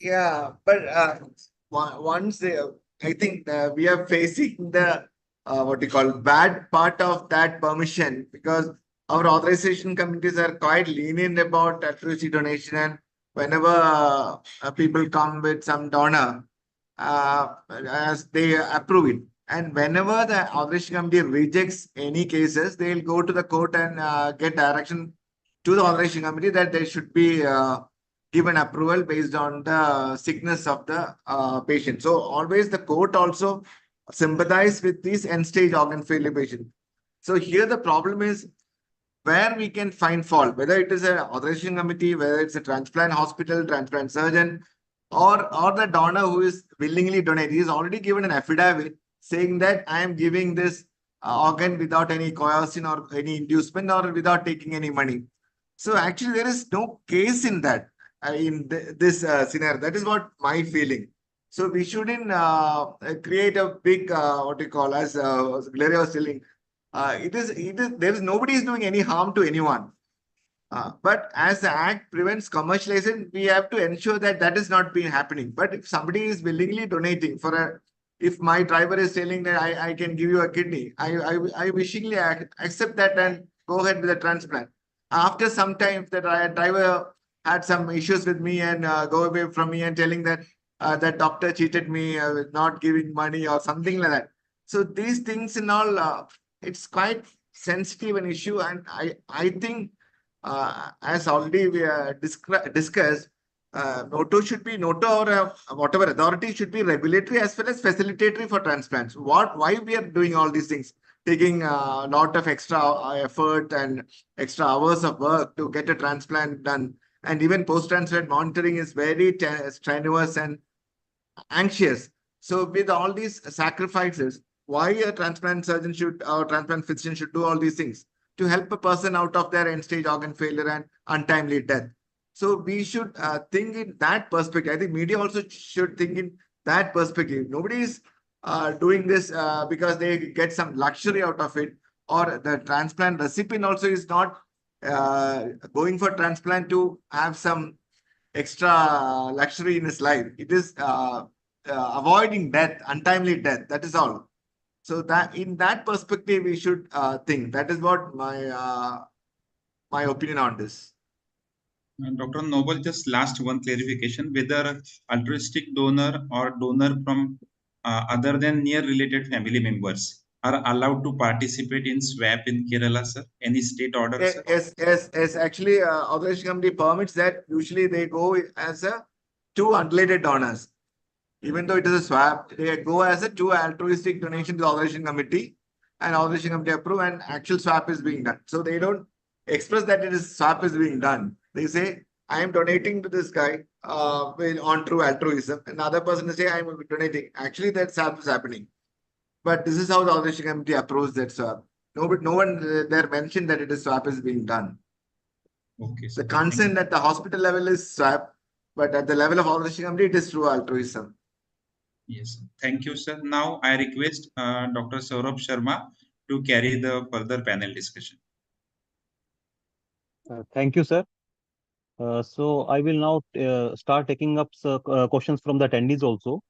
Yeah, but once I think we are facing the what you call bad part of that permission, because our authorization committees are quite lenient about altruistic donation, and whenever people come with some donor, as they approve it, and whenever the authorization committee rejects any cases, they'll go to the court and get direction to the authorization committee that there should be given approval based on the sickness of the patient. So always the court also sympathize with these end-stage organ failure patient. So here the problem is where we can find fault, whether it is an authorization committee, whether it's a transplant hospital, transplant surgeon, or the donor who is willingly donate. He is already given an affidavit saying that I am giving this organ without any coercion or any inducement or without taking any money. So actually there is no case in that this scenario. That is what my feeling. So we shouldn't create a big what you call, as Guleria was telling. There is nobody is doing any harm to anyone. But as the act prevents commercialization, we have to ensure that that is not being happening. But if somebody is willingly donating for if my driver is telling that I can give you a kidney, I wishingly accept that and go ahead with the transplant. After some time, if the driver had some issues with me and go away from me and telling that that doctor cheated me with not giving money or something like that. So these things and all, it's quite sensitive an issue, and I think as already we discussed, NOTTO should be NOTTO or whatever authority should be regulatory as well as facilitatory for transplants. Why we are doing all these things, taking a lot of extra effort and extra hours of work to get a transplant done, and even post-transplant monitoring is very strenuous and anxious. So with all these sacrifices, why a transplant surgeon should or transplant physician should do all these things to help a person out of their end-stage organ failure and untimely death. So we should think in that perspective. I think media also should think in that perspective. Nobody is doing this because they get some luxury out of it, or the transplant recipient also is not going for transplant to have some extra luxury in his life. It is avoiding death, untimely death. That is all. So that in that perspective, we should think. That is what my opinion on this. Dr. Noble, just last one clarification, whether altruistic donor or donor from other than near related family members are allowed to participate in swap in Kerala, sir? Any state order? Yes. Actually, authorization committee permits that. Usually they go as two unrelated donors. Even though it is a swap, they go as a two altruistic donation to the authorization committee, and authorization committee approve, and actual swap is being done. So they don't express that it is swap is being done. They say, I am donating to this guy on true altruism. Another person will say, I am donating. Actually, that swap is happening. But this is how the authorization committee approves that swap. No one there mentioned that it is swap is being done. Okay. The consent at the hospital level is swap, but at the level of authorization committee, it is true altruism. Yes, thank you, sir. Now I request Dr. Sourabh Sharma to carry the further panel discussion. Thank you, sir. So I will now start taking up questions from the attendees also.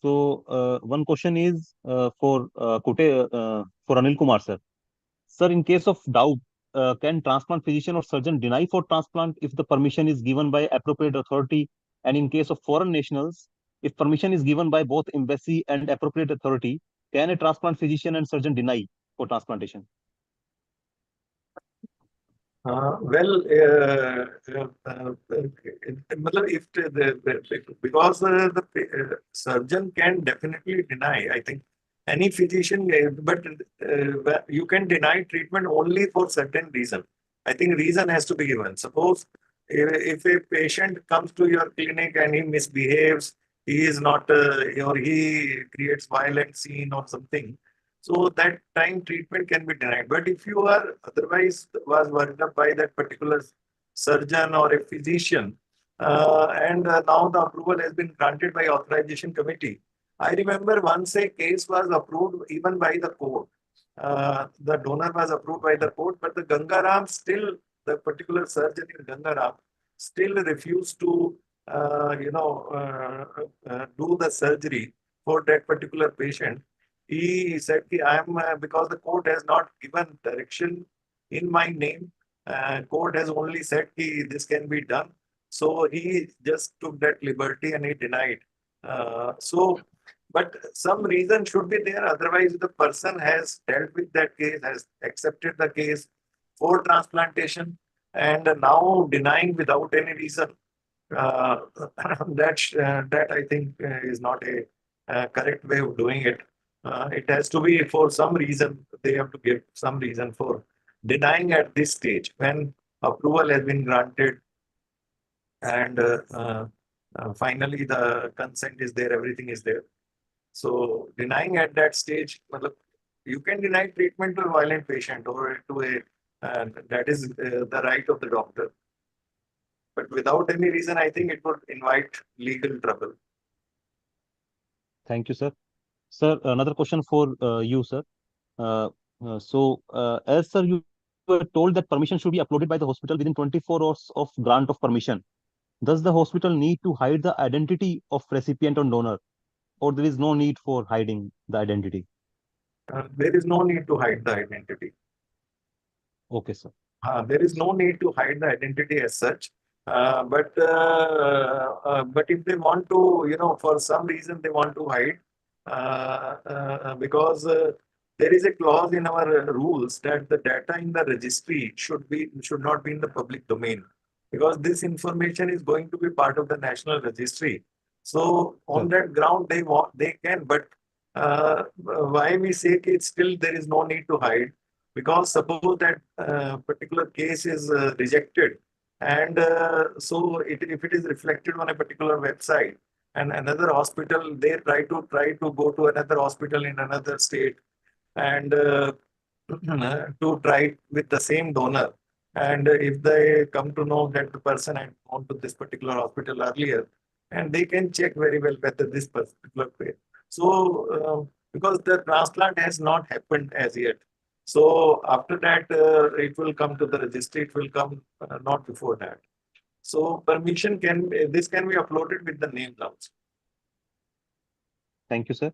So one question is for Anil Kumar, sir. Sir, in case of doubt, can transplant physician or surgeon deny for transplant if the permission is given by appropriate authority? And in case of foreign nationals, if permission is given by both embassy and appropriate authority, can a transplant physician and surgeon deny for transplantation? If because the surgeon can definitely deny, I think any physician, but you can deny treatment only for certain reason. I think reason has to be given. Suppose if a patient comes to your clinic and he misbehaves, he is not, or he creates violent scene or something, so that time treatment can be denied. But if you are otherwise was worked up by that particular surgeon or a physician, and now the approval has been granted by authorization committee. I remember once a case was approved even by the court. The donor was approved by the court, but the Gangaram still, the particular surgeon in Gangaram, still refused to, do the surgery for that particular patient. He said, I am, because the court has not given direction in my name, court has only said this can be done. So he just took that liberty and he denied. But some reason should be there. Otherwise, the person has dealt with that case, has accepted the case for transplantation, and now denying without any reason. That I think is not a correct way of doing it. It has to be for some reason. They have to give some reason for denying at this stage when approval has been granted, and finally the consent is there, everything is there. So denying at that stage, you can deny treatment to a violent patient or to a, that is the right of the doctor. But without any reason, I think it would invite legal trouble. Thank you, sir. Sir, another question for you, sir. As sir, you were told that permission should be uploaded by the hospital within 24 hours of grant of permission. Does the hospital need to hide the identity of recipient or donor, or there is no need for hiding the identity? There is no need to hide the identity. Okay, sir. There is no need to hide the identity as such. But if they want to, for some reason they want to hide, because there is a clause in our rules that the data in the registry should not be in the public domain, because this information is going to be part of the national registry. So on that ground, they can, but why we say it's still there is no need to hide, because suppose that particular case is rejected, and if it is reflected on a particular website, and another hospital, they try to go to another hospital in another state, and to try with the same donor. And if they come to know that the person had gone to this particular hospital earlier, and they can check very well whether this particular way. So because the transplant has not happened as yet. So after that, it will come to the registry. It will come not before that. So permission this can be uploaded with the names also. Thank you, sir.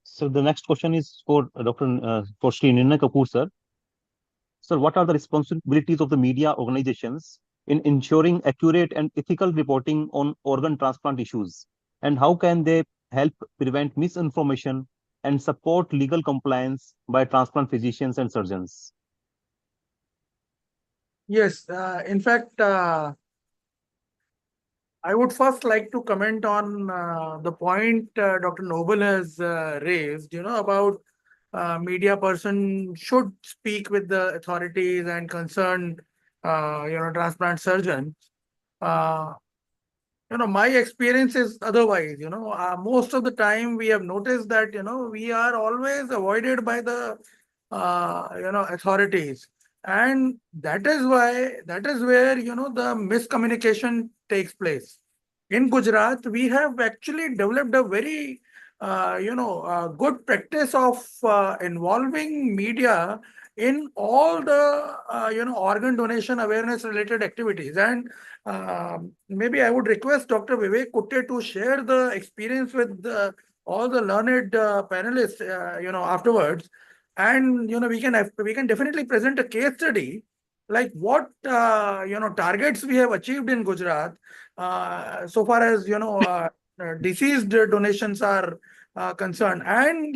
So the next question is for for Shri Nirnay Kapoor, sir. Sir, what are the responsibilities of the media organizations in ensuring accurate and ethical reporting on organ transplant issues? And how can they help prevent misinformation and support legal compliance by transplant physicians and surgeons? Yes, in fact, I would first like to comment on the point Dr. Noble has raised, about media person should speak with the authorities and concerned, transplant surgeons. My experience is otherwise. Most of the time we have noticed that, we are always avoided by the, authorities. And that is where, the miscommunication takes place. In Gujarat, we have actually developed a very, good practice of involving media in all the, organ donation awareness related activities. And maybe I would request Dr. Vivek Kute to share the experience with all the learned panelists, afterwards. And, we can definitely present a case study like what, targets we have achieved in Gujarat, so far as, deceased donations are concerned, and,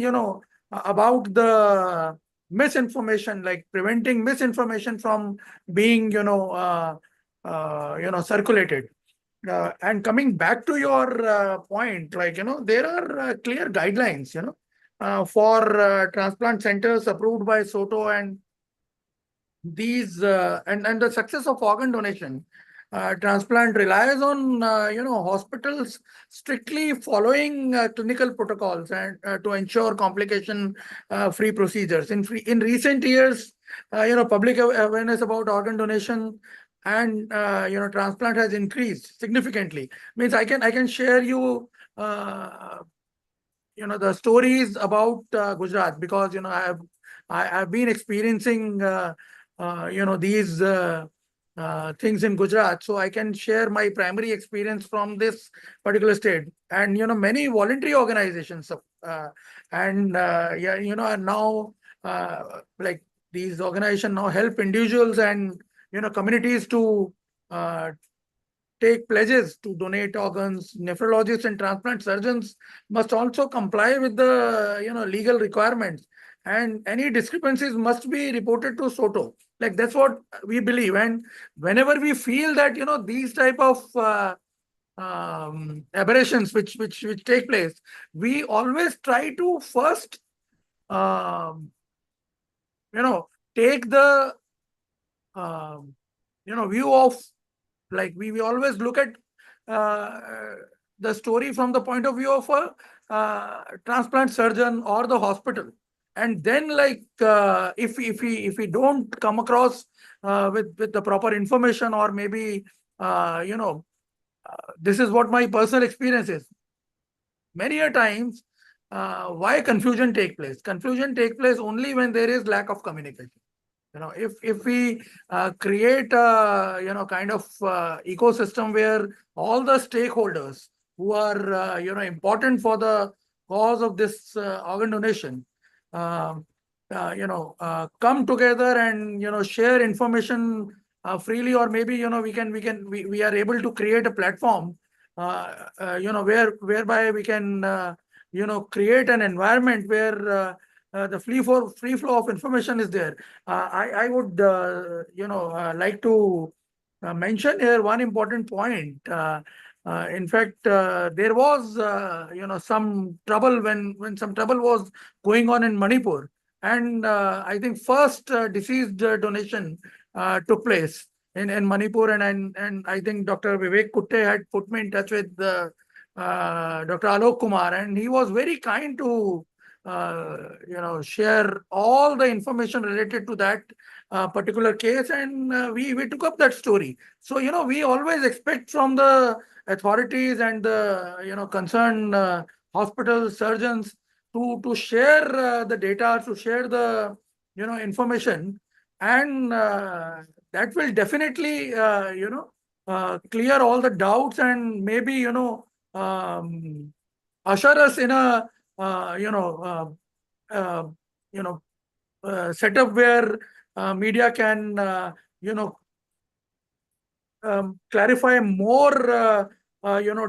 about the misinformation, like preventing misinformation from being, circulated. And coming back to your point, there are clear guidelines, for transplant centers approved by SOTO, and these and the success of organ donation transplant relies on hospitals strictly following clinical protocols and to ensure complication free procedures. In recent years, public awareness about organ donation and transplant has increased significantly. Means I can share you the stories about Gujarat, because I've been experiencing these things in Gujarat, so I can share my primary experience from this particular state. And many voluntary organizations and are now like these organizations now help individuals and communities to take pledges to donate organs. Nephrologists and transplant surgeons must also comply with the legal requirements, and any discrepancies must be reported to SOTO. Like, that's what we believe. And whenever we feel that these type of aberrations which take place, we always try to first take the view of, like, we always look at the story from the point of view of a transplant surgeon or the hospital. And then, like, if we don't come across with the proper information, or maybe this is what my personal experience is. Many a times, why confusion take place? Confusion take place only when there is lack of communication. If we create a kind of ecosystem where all the stakeholders who are important for the cause of this organ donation come together and share information freely, or maybe we are able to create a platform whereby we can create an environment where the free flow of information is there. I would like to mention here one important point. In fact, there was some trouble when some trouble was going on in Manipur, and I think first deceased donation took place in Manipur, and I think Dr. Vivek Kute had put me in touch with Dr. Alok Kumar, and he was very kind to share all the information related to that particular case, and we took up that story. So we always expect from the authorities and the concerned hospital surgeons to share the data, to share the information, and that will definitely clear all the doubts, and maybe usher us in a setup where media can clarify more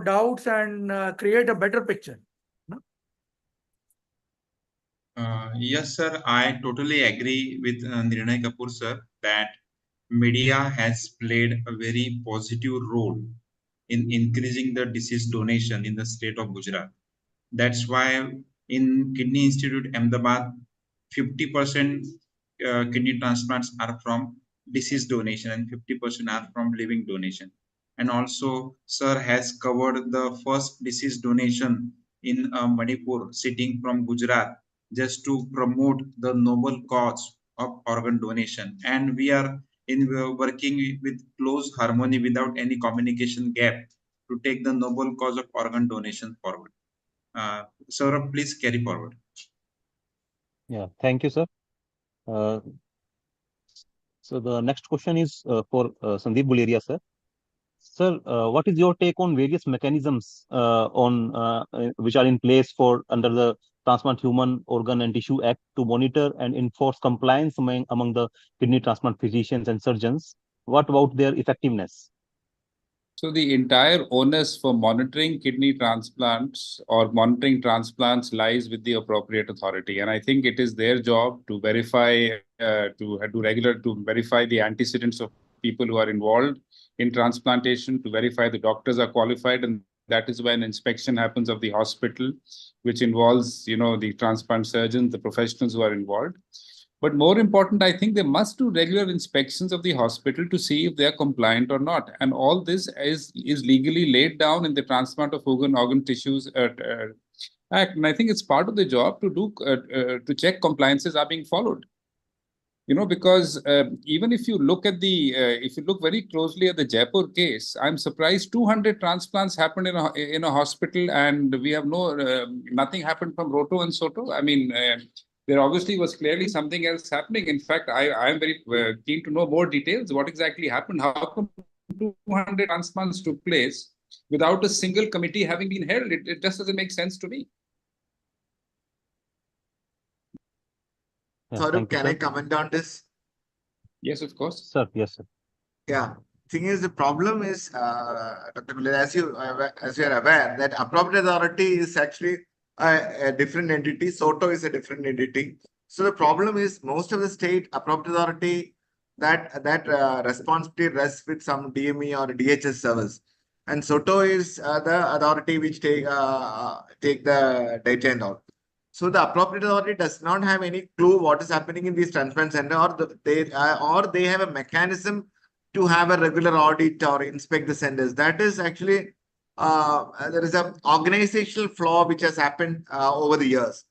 doubts and create a better picture. Yes, sir. I totally agree with Nirnay Kapoor, sir, that media has played a very positive role in increasing the disease donation in the state of Gujarat. That's why in Kidney Institute Ahmedabad, 50% kidney transplants are from deceased donation and 50% are from living donation. And also, sir has covered the first deceased donation in Manipur, sitting from Gujarat, just to promote the noble cause of organ donation. And we are working with close harmony without any communication gap to take the noble cause of organ donation forward. Saurabh, please carry forward. Yeah, thank you, sir. So the next question is for Sandeep Guleria, sir. Sir, what is your take on various mechanisms which are in place under the Transplant Human Organ and Tissue Act to monitor and enforce compliance among the kidney transplant physicians and surgeons? What about their effectiveness? So the entire onus for monitoring kidney transplants or monitoring transplants lies with the appropriate authority. And I think it is their job to verify, to verify the antecedents of people who are involved in transplantation, to verify the doctors are qualified. And that is when inspection happens of the hospital, which involves, the transplant surgeons, the professionals who are involved. But more important, I think they must do regular inspections of the hospital to see if they are compliant or not. And all this is legally laid down in the Transplant of Organ Tissues Act. And I think it's part of the job to do to check compliances are being followed. Because even if you look at if you look very closely at the Jaipur case, I'm surprised 200 transplants happened in a hospital, and we have nothing happened from Roto and Soto. I mean, there obviously was clearly something else happening. In fact, I am very keen to know more details. What exactly happened? How come 200 transplants took place without a single committee having been held? It just doesn't make sense to me. Sourabh, can I comment on this? Yes, of course. Sir, yes, sir. Yeah. Thing is, the problem is, Dr. Guleria, as you are aware, that appropriate authority is actually a different entity. Soto is a different entity. So the problem is, most of the state appropriate authority that responsibility rests with some DME or DHS service, and Soto is the authority which take the data and all. So the appropriate authority does not have any clue what is happening in these transplant center, or they have a mechanism to have a regular audit or inspect the centers. That is actually there is an organizational flaw which has happened over the years.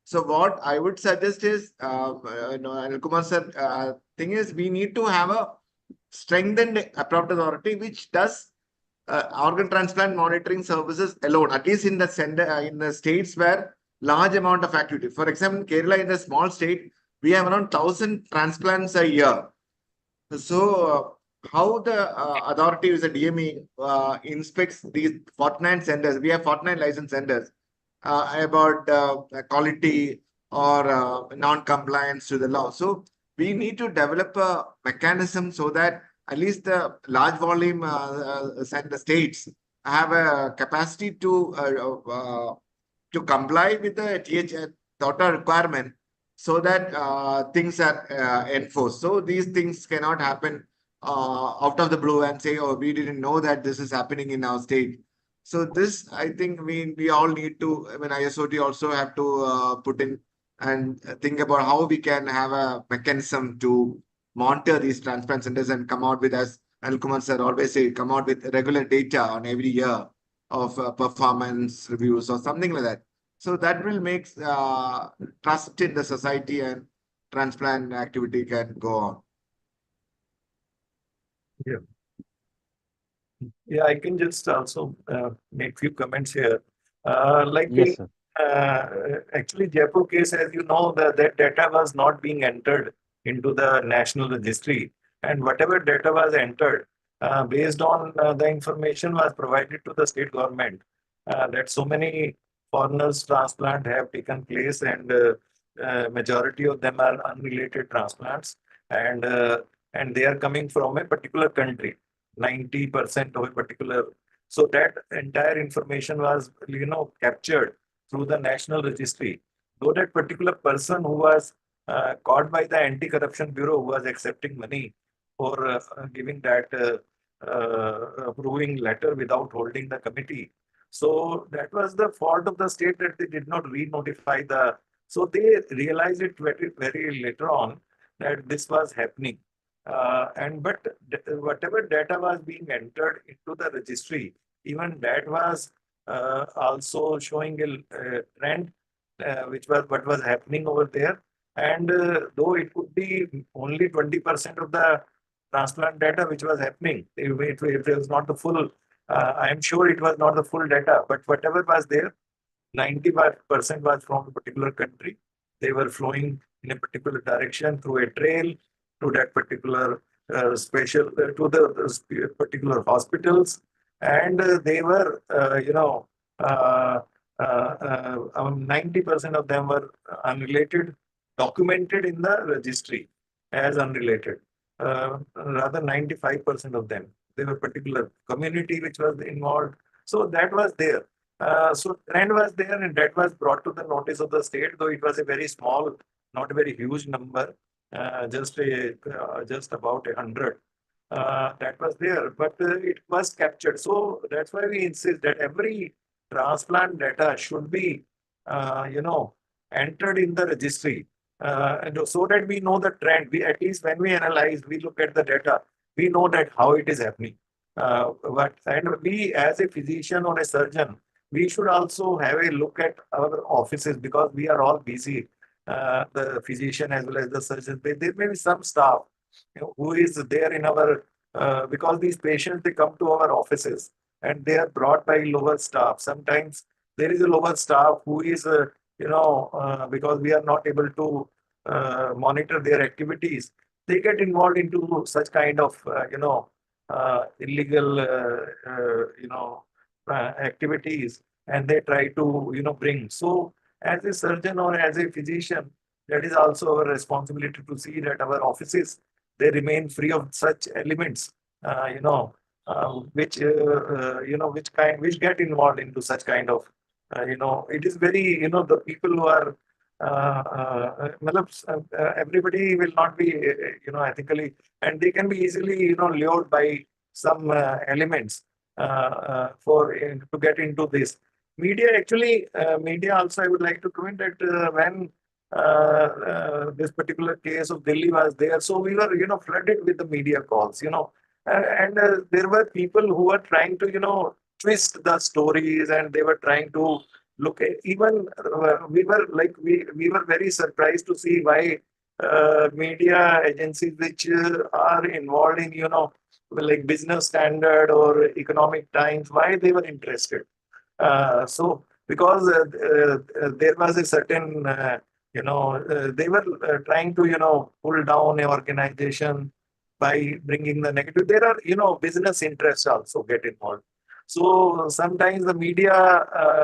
So what I would suggest is, Anil Kumar sir, thing is we need to have a strengthened appropriate authority which does organ transplant monitoring services alone, at least in the center, in the states where large amount of activity. For example, Kerala is a small state, we have around 1,000 transplants a year. So how the authority is a DME inspects these 49 centers, we have 49 licensed centers, about quality or non-compliance to the law. So we need to develop a mechanism so that at least the large volume center states have a capacity to comply with the TOTA requirement, so that things are enforced. So these things cannot happen out of the blue and say, oh, we didn't know that this is happening in our state. So this, I think we all need to, I mean, ISOT also have to put in and think about how we can have a mechanism to monitor these transplant centers and come out with, as Anil Kumar sir always say, come out with regular data on every year of performance reviews or something like that. So that will make trust in the society and transplant activity can go on. Yeah. Yeah, I can just also make few comments here. Yes, sir. Actually, Jaipur case, as you know, that data was not being entered into the national registry, and whatever data was entered, based on the information was provided to the state government, that so many foreigners transplant have taken place, and majority of them are unrelated transplants, and they are coming from a particular country. 90% of a particular, so that entire information was captured through the national registry. Though that particular person who was caught by the anti-corruption bureau, who was accepting money for giving that approving letter without holding the committee, so that was the fault of the state, that they did not re-notify the, so they realized it very later on that this was happening. But whatever data was being entered into the registry, even that was also showing a trend, which was what was happening over there. And though it could be only 20% of the transplant data which was happening, it was not the full, I am sure it was not the full data, but whatever was there, 95% was from a particular country. They were flowing in a particular direction through a trail to that particular to the particular hospitals, and they were 90% of them were unrelated, documented in the registry as unrelated. Rather 95% of them, they were particular community which was involved. So that was there. So trend was there, and that was brought to the notice of the state, though it was a very small, not a very huge number. Just about 100. That was there, but it was captured. So that's why we insist that every transplant data should be, entered in the registry. and so that we know the trend. We, at least when we analyze, we look at the data, we know that how it is happening. And we, as a physician or a surgeon, we should also have a look at our offices, because we are all busy. The physician as well as the surgeon. There may be some staff, who is there in our, because these patients, they come to our offices and they are brought by lower staff. Sometimes there is a lower staff who is, because we are not able to monitor their activities, they get involved into such kind of, illegal, activities, and they try to, bring. So as a surgeon or as a physician, that is also our responsibility to see that our offices, they remain free of such elements, which get involved into such kind of, it is very, the people who are, everybody will not be, ethically, and they can be easily, lured by some elements to get into this. Media, actually, media also, I would like to comment that when this particular case of Delhi was there, so we were, flooded with the media calls, and there were people who were trying to, twist the stories, and they were trying to look at, even we were like, we were very surprised to see why media agencies which are involved in, like Business Standard or Economic Times, why they were interested. So because there was a certain, they were trying to, pull down an organization by bringing the negative. There are, business interests also get involved. So sometimes the media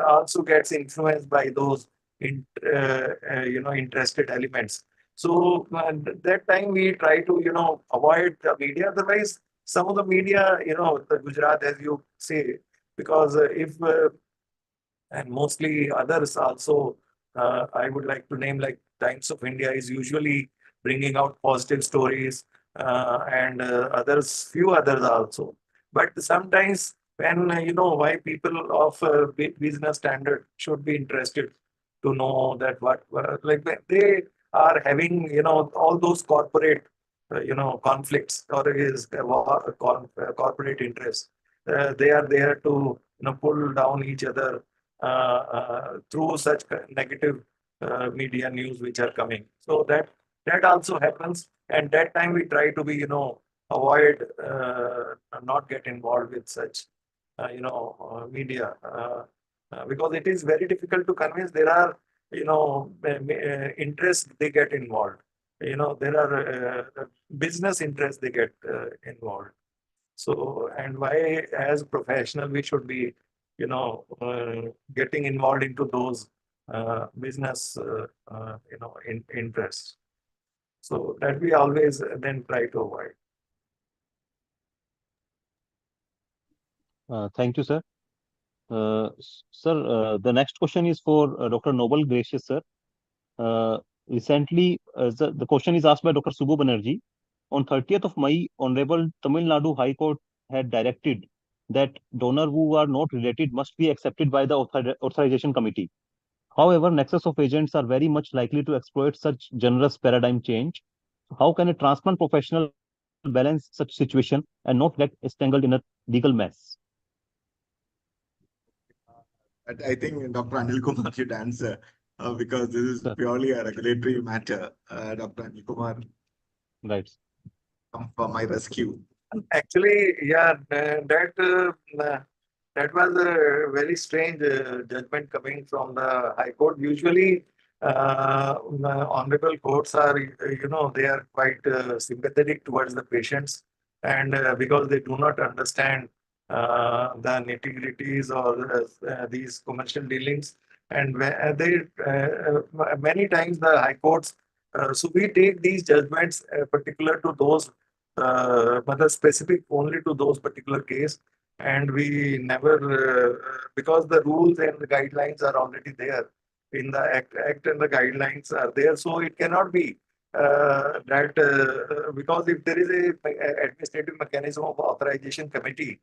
also gets influenced by those, interested elements. So that time we try to, avoid the media. Otherwise, some of the media, the Gujarat, as you say, because if and mostly others also, I would like to name, like Times of India is usually bringing out positive stories, and few others also. But sometimes when, why people of Business Standard should be interested to know that what, like they are having, all those corporate, conflicts, or is corporate interests. They are there to, pull down each other through such negative media news which are coming. So that also happens, and that time we try to be, avoid, not get involved with such, media, because it is very difficult to convince. There are, interests they get involved. There are business interests they get involved. So, and why, as professional, we should be, getting involved into those business, interests. So that we always then try to avoid. Thank you, sir. Sir, the next question is for Dr. Noble Gracious, sir. Recently, the question is asked by Dr. Subbu Banerjee. On 30th of May, Honorable Tamil Nadu High Court had directed that donors who are not related must be accepted by the authorization committee. However, nexus of agents are very much likely to exploit such generous paradigm change. How can a transplant professional balance such situation and not get entangled in a legal mess? I think Dr. Anil Kumar should answer, because this is purely a regulatory matter. Dr. Anil Kumar, right, come for my rescue. Actually, yeah, that was a very strange judgment coming from the High Court. Usually, honorable courts are, they are quite sympathetic towards the patients, and because they do not understand the nitty-gritties or these commercial dealings, and they many times the High Courts. So we take these judgments particular to those, but specific only to those particular case, and we never, because the rules and the guidelines are already there in the act and the guidelines are there, so it cannot be that, because if there is a administrative mechanism of authorization committee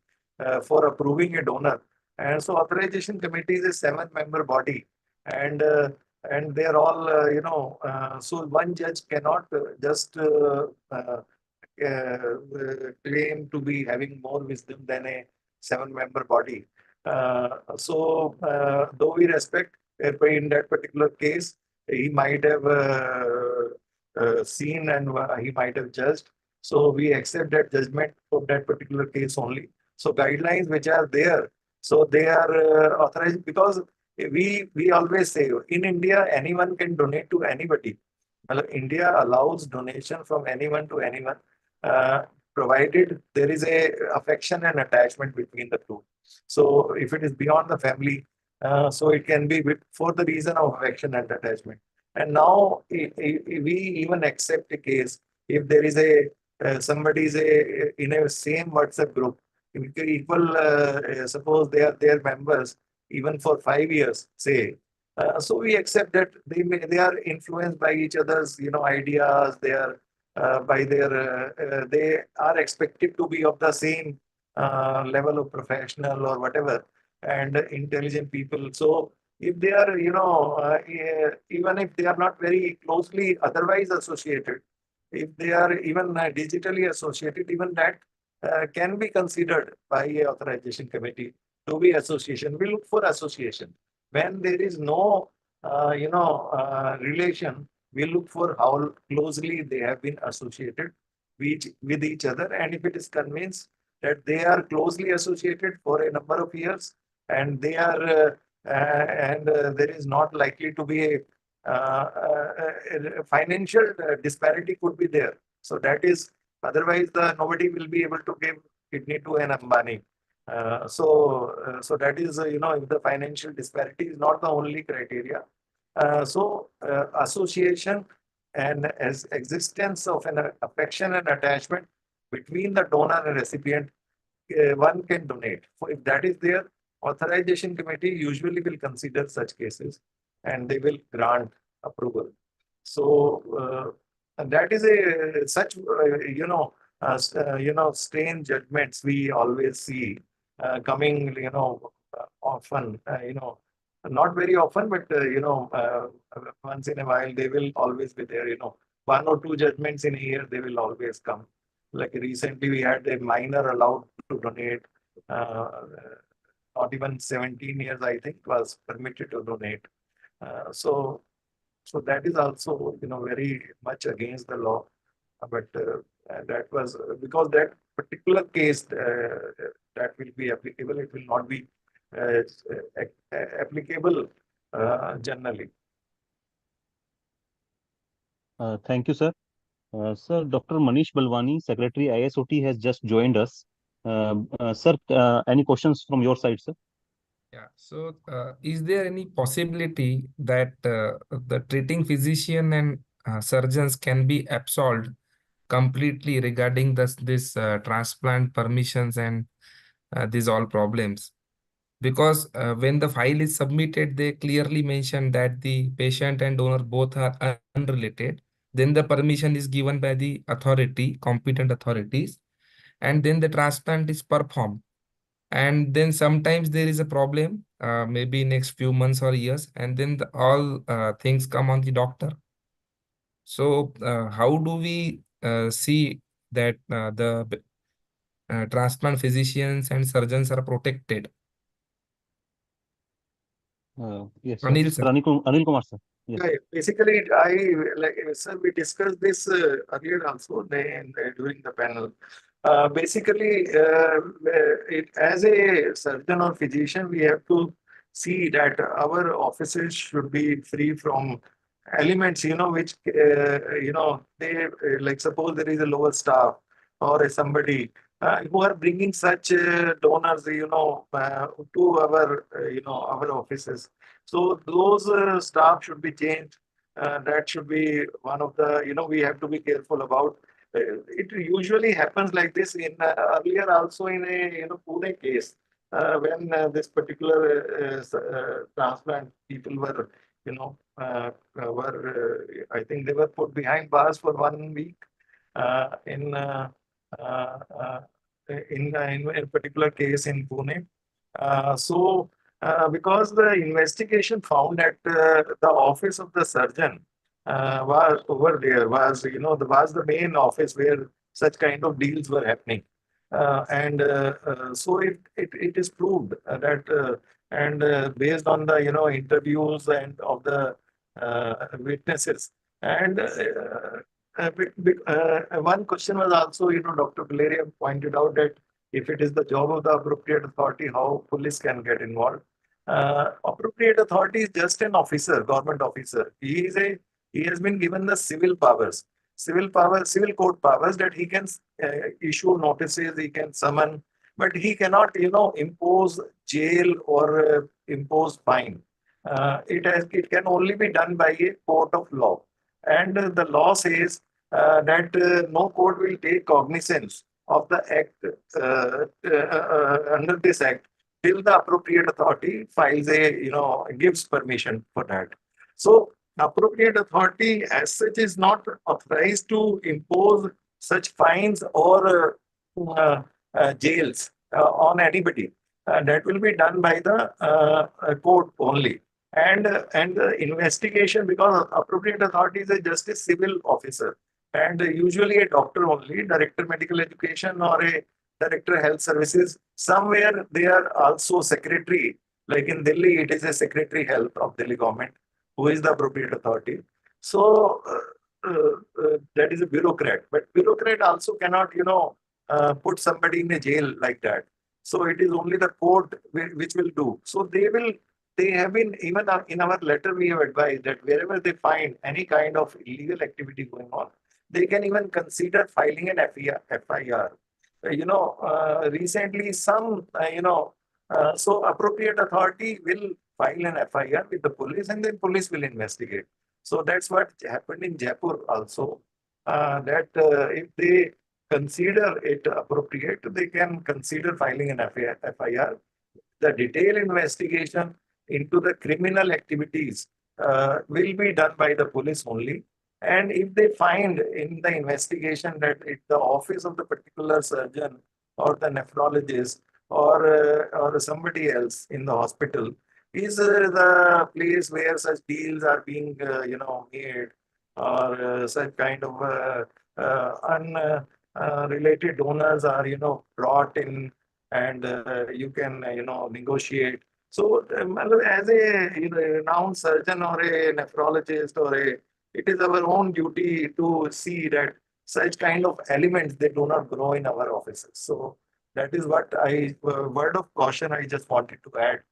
for approving a donor, and so authorization committee is a 7-member body, and and they are all, so one judge cannot just claim to be having more wisdom than a seven-member body. Though we respect, in that particular case, he might have seen and he might have judged. So we accept that judgment for that particular case only. So guidelines which are there, so they are authorized, because we always say in India anyone can donate to anybody. Well, India allows donation from anyone to anyone, uh, provided there is a affection and attachment between the two. So if it is beyond the family, so it can be for the reason of affection and attachment. And now we even accept a case if there is a somebody is in a same WhatsApp group, equal, suppose they are their members even for 5 years, say. So we accept that they are influenced by each other's ideas. They are they are expected to be of the same level of professional or whatever and intelligent people. So if they are even if they are not very closely otherwise associated, if they are even digitally associated, even that can be considered by a authorization committee to be association. We look for association. When there is no relation, we look for how closely they have been associated with each other. And if it is convinced that they are closely associated for a number of years and they are there is not likely to be a financial disparity could be there. So that is, otherwise nobody will be able to give kidney to an Ambani. So that is, if the financial disparity is not the only criteria. Association and as existence of an affection and attachment between the donor and recipient, one can donate. So if that is there, authorization committee usually will consider such cases and they will grant approval. So and that is a such strange judgments we always see coming often, not very often, but once in a while they will always be there. One or two judgments in a year they will always come. Like recently we had a minor allowed to donate. Not even 17 years, I think, was permitted to donate. So that is also very much against the law. But that was because that particular case that will be applicable. It will not be applicable generally. Thank you, sir. Sir, Dr. Manish Balwani, Secretary ISOT, has just joined us. Sir, any questions from your side, sir? Yeah. So, is there any possibility that the treating physician and surgeons can be absolved completely regarding this transplant permissions and these all problems? Because when the file is submitted, they clearly mention that the patient and donor both are unrelated. Then the permission is given by the authority, competent authorities, and then the transplant is performed. And then sometimes there is a problem, maybe next few months or years, and then all things come on the doctor. So how do we see that the transplant physicians and surgeons are protected? Yes, sir. Anil, sir. Anil Kumar, sir. Yes. Yeah, basically, sir, we discussed this earlier also during the panel. Basically, as a surgeon or physician, we have to see that our offices should be free from elements, which, they, like suppose there is a lower staff or somebody who are bringing such donors, to our, our offices. So those staff should be changed. That should be one of the, we have to be careful about. It usually happens like this in earlier also in a Pune case when this particular transplant people were I think they were put behind bars for 1 week in a particular case in Pune. So because the investigation found that the office of the surgeon was over there, was, was the main office where such kind of deals were happening. So it is proved that, and based on the, interviews and of the witnesses. And one question was also, Dr. Guleria pointed out that if it is the job of the appropriate authority, how police can get involved. Appropriate authority is just an officer, government officer. He has been given the civil powers, civil court powers, that he can issue notices, he can summon, but he cannot, impose jail or impose fine. It can only be done by a court of law, and the law says that no court will take cognizance of the act under this act till the appropriate authority files gives permission for that. So appropriate authority as such is not authorized to impose such fines or jails on anybody. That will be done by the court only. And the investigation, because appropriate authority is just a civil officer, and usually a doctor only, director medical education or a director health services, somewhere they are also secretary. Like in Delhi, it is a secretary health of Delhi government who is the appropriate authority. So that is a bureaucrat, but bureaucrat also cannot, put somebody in a jail like that. So it is only the court which will do. So they have been, even in our letter, we have advised that wherever they find any kind of illegal activity going on, they can even consider filing an FIR. Recently so appropriate authority will file an FIR with the police, and then police will investigate. So that's what happened in Jaipur also, that if they consider it appropriate, they can consider filing an FIR. The detailed investigation into the criminal activities will be done by the police only. And if they find in the investigation that the office of the particular surgeon or the nephrologist or somebody else in the hospital is the place where such deals are being made, or such kind of unrelated donors are brought in, and you can negotiate. So as a renowned surgeon or a nephrologist it is our own duty to see that such kind of elements, they do not grow in our offices. So that is what word of caution I just wanted to add.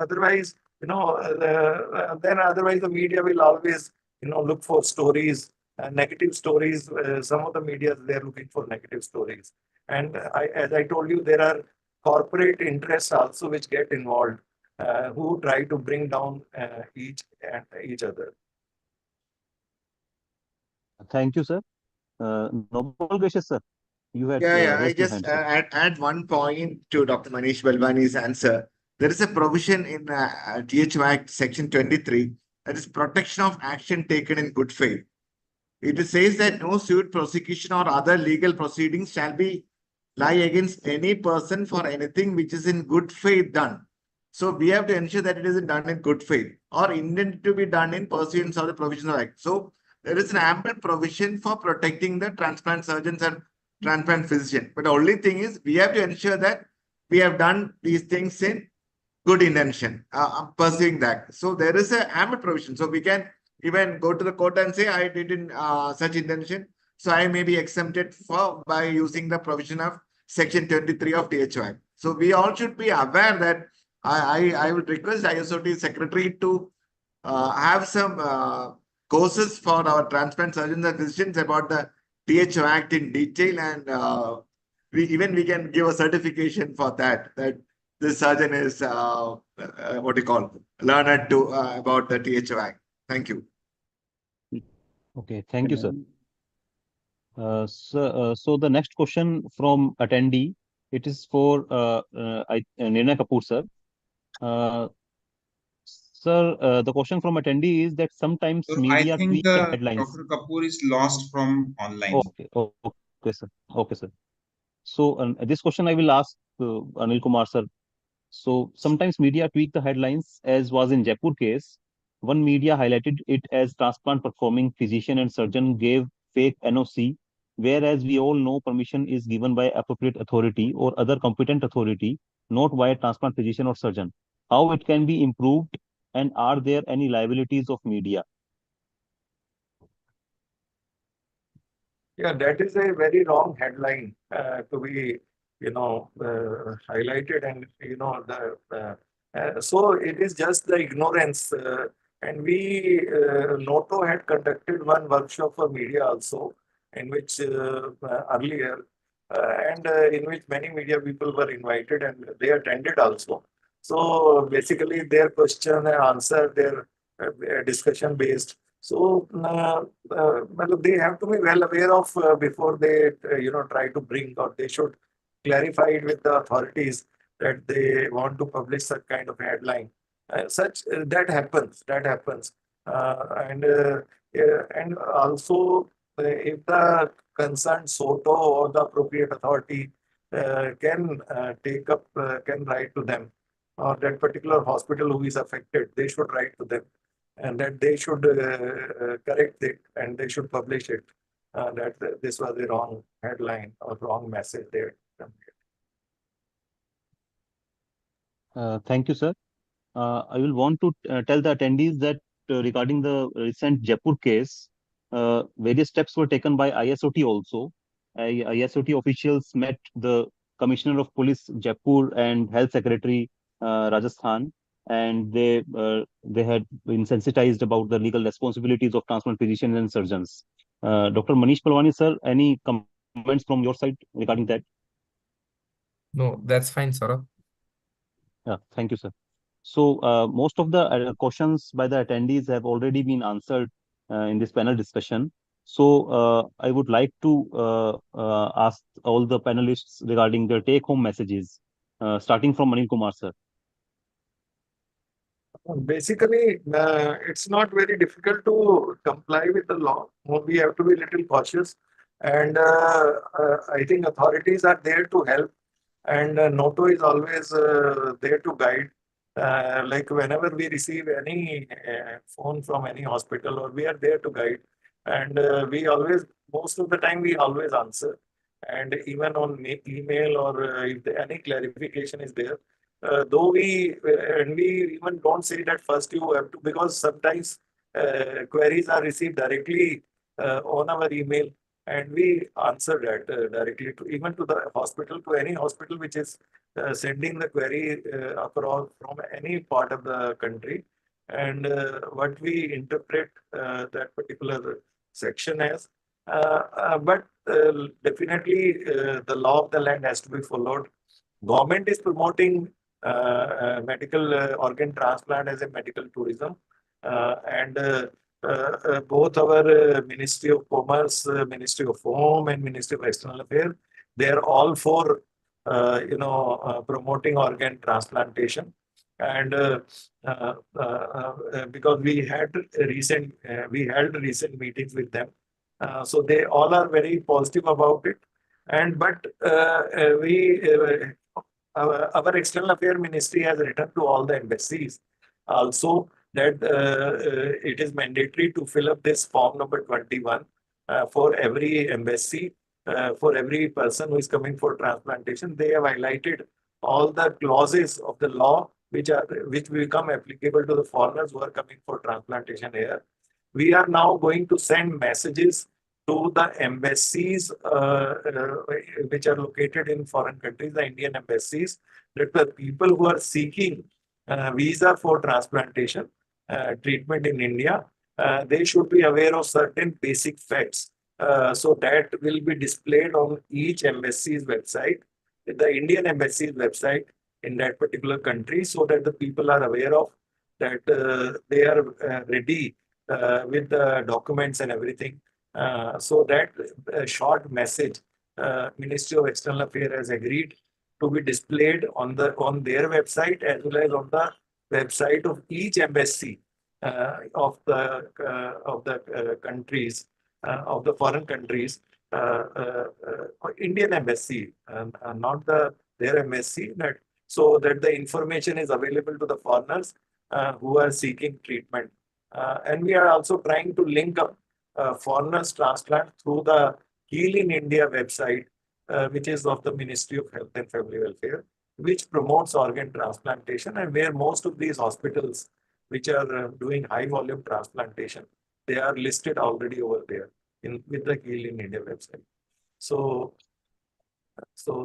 Otherwise, otherwise the media will always, look for stories, negative stories. Some of the media, they're looking for negative stories. And as I told you, there are corporate interests also which get involved, who try to bring down each other. Thank you, sir. Noble Gracious, sir. You had I raised your just hand, sir. add one point to Dr. Manish Balwani's answer. There is a provision in THO Act Section 23, that is protection of action taken in good faith. It says that no suit, prosecution, or other legal proceedings shall be lie against any person for anything which is in good faith done. So we have to ensure that it is done in good faith or intended to be done in pursuance of the provisional act. So there is an ample provision for protecting the transplant surgeons and transplant physician. But the only thing is we have to ensure that we have done these things in good intention, pursuing that. So there is an ample provision. So we can even go to the court and say, I did in such intention, so I may be exempted by using the provision of Section 23 of THO Act. So we all should be aware that I would request ISOT secretary to have some courses for our transplant surgeons and physicians about the THO Act in detail, and we can give a certification for that this surgeon is learned to about the THO Act. Thank you. Okay, thank you, sir. So the next question from attendee, it is for Nirnay Kapoor, sir. Sir, the question from attendee is that sometimes media tweak the headlines. Dr. Kapoor is lost from online. Okay, sir. Okay, sir. So this question I will ask Anil Kumar, sir. So sometimes media tweak the headlines, as was in Jaipur case. One media highlighted it as transplant performing physician and surgeon gave fake NOC, whereas we all know permission is given by appropriate authority or other competent authority, not by a transplant physician or surgeon. How it can be improved, and are there any liabilities of media? Yeah, that is a very wrong headline to be, highlighted, and so it is just the ignorance. And we, NOTTO had conducted one workshop for media also, in which earlier, and in which many media people were invited and they attended also. So basically, their question and answer, their discussion based. So well, they have to be well aware of before they try to bring, or they should clarify it with the authorities that they want to publish such kind of headline. That happens. That happens, and also if the concerned SOTO or the appropriate authority can take up, can write to them, or that particular hospital who is affected, they should write to them, and that they should correct it and they should publish it. That this was a wrong headline or wrong message there. Thank you, sir. I will want to tell the attendees that regarding the recent Jaipur case, various steps were taken by ISOT also. ISOT officials met the Commissioner of Police Jaipur and Health Secretary Rajasthan, and they had been sensitized about the legal responsibilities of transplant physicians and surgeons. Dr. Manish Palwani, sir, any comments from your side regarding that? No, that's fine, Saurabh. Yeah, thank you, sir. So most of the questions by the attendees have already been answered in this panel discussion. So I would like to ask all the panelists regarding their take-home messages, starting from Anil Kumar, sir. Basically, it's not very difficult to comply with the law. We have to be a little cautious, and I think authorities are there to help, and NOTTO is always there to guide. Like whenever we receive any phone from any hospital, or we are there to guide, and we always, most of the time, we always answer, and even on email, or if any clarification is there. Though we even don't say that first you have to, because sometimes queries are received directly on our email, and we answer that directly to even to the hospital, to any hospital which is sending the query across from any part of the country, and what we interpret that particular section as. But definitely the law of the land has to be followed. Government is promoting medical organ transplant as a medical tourism, and both our Ministry of Commerce, Ministry of Home, and Ministry of External Affairs, they are all for promoting organ transplantation. And because we held recent meetings with them, so they all are very positive about it. And but our External Affairs Ministry has written to all the embassies also that it is mandatory to fill up this form number 21 for every embassy, for every person who is coming for transplantation. They have highlighted all the clauses of the law which become applicable to the foreigners who are coming for transplantation here. We are now going to send messages to the embassies which are located in foreign countries, the Indian embassies, that the people who are seeking visa for transplantation treatment in India, they should be aware of certain basic facts. So that will be displayed on each embassy's website, the Indian embassy's website in that particular country, so that the people are aware of that they are ready with the documents and everything. So that short message, Ministry of External Affairs has agreed to be displayed on their website as well as on the website of each embassy of the countries, of the foreign countries, Indian embassy, not their embassy. so that the information is available to the foreigners who are seeking treatment. And we are also trying to link up foreigners transplant through the Heal in India website, which is of the Ministry of Health and Family Welfare, which promotes organ transplantation, and where most of these hospitals which are doing high volume transplantation, they are listed already over there with the Heal in India website. So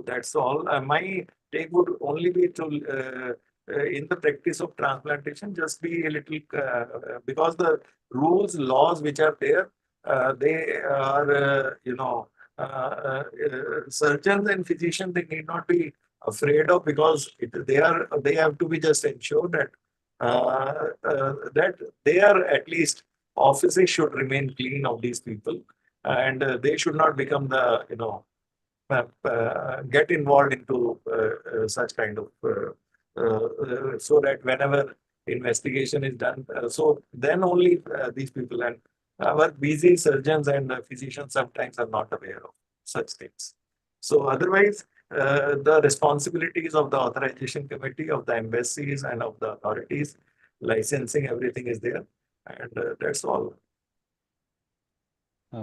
that's all. My take would only be to, in the practice of transplantation, just be a little, because the rules, laws which are there, they are, surgeons and physicians, they need not be afraid of, because they have to be just ensured that that their at least offices should remain clean of these people, and they should not become the get involved into such kind of so that whenever investigation is done, so then only these people, and our busy surgeons and physicians sometimes are not aware of such things. So otherwise, the responsibilities of the authorization committee, of the embassies and of the authorities, licensing, everything is there, and that's all.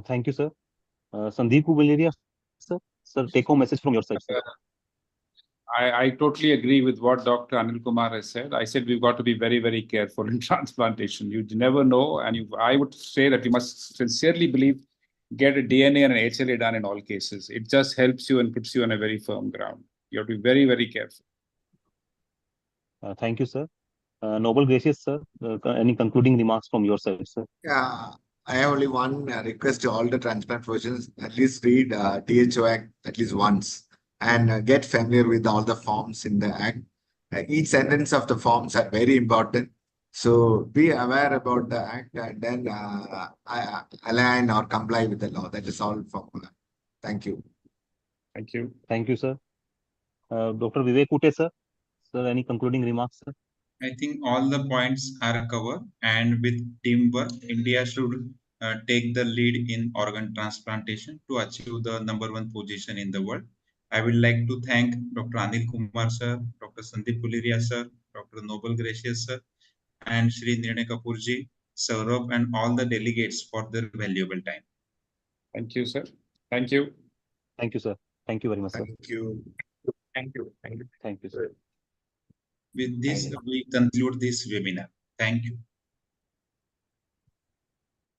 Thank you, sir. Sandeep Guleria, sir. Sir, take home message from your side, sir. I totally agree with what Dr. Anil Kumar has said. I said we've got to be very, very careful in transplantation. You never know. And I would say that you must sincerely believe, get a DNA and an HLA done in all cases. It just helps you and puts you on a very firm ground. You have to be very, very careful. Thank you, sir. Noble Gracious, sir. Any concluding remarks from your side, sir? Yeah, I have only one request to all the transplant physicians. At least read THO Act at least once, and get familiar with all the forms in the Act. Each sentence of the forms are very important. So be aware about the Act, and then align or comply with the law. That is all from thank you. Thank you. Thank you, sir. Dr. Vivek Kute, sir. Sir, any concluding remarks, sir? I think all the points are covered, and with teamwork, India should take the lead in organ transplantation to achieve the #1 position in the world. I would like to thank Dr. Anil Kumar sir, Dr. Sandeep Guleria sir, Dr. Noble Gracious sir, and Shri Nirnay Kapoor ji, Sourabh, and all the delegates for their valuable time. Thank you, sir. Thank you. Thank you, sir. Thank you very much, sir. Thank you. Thank you. Thank you. Thank you, sir. With this, we conclude this webinar. Thank you.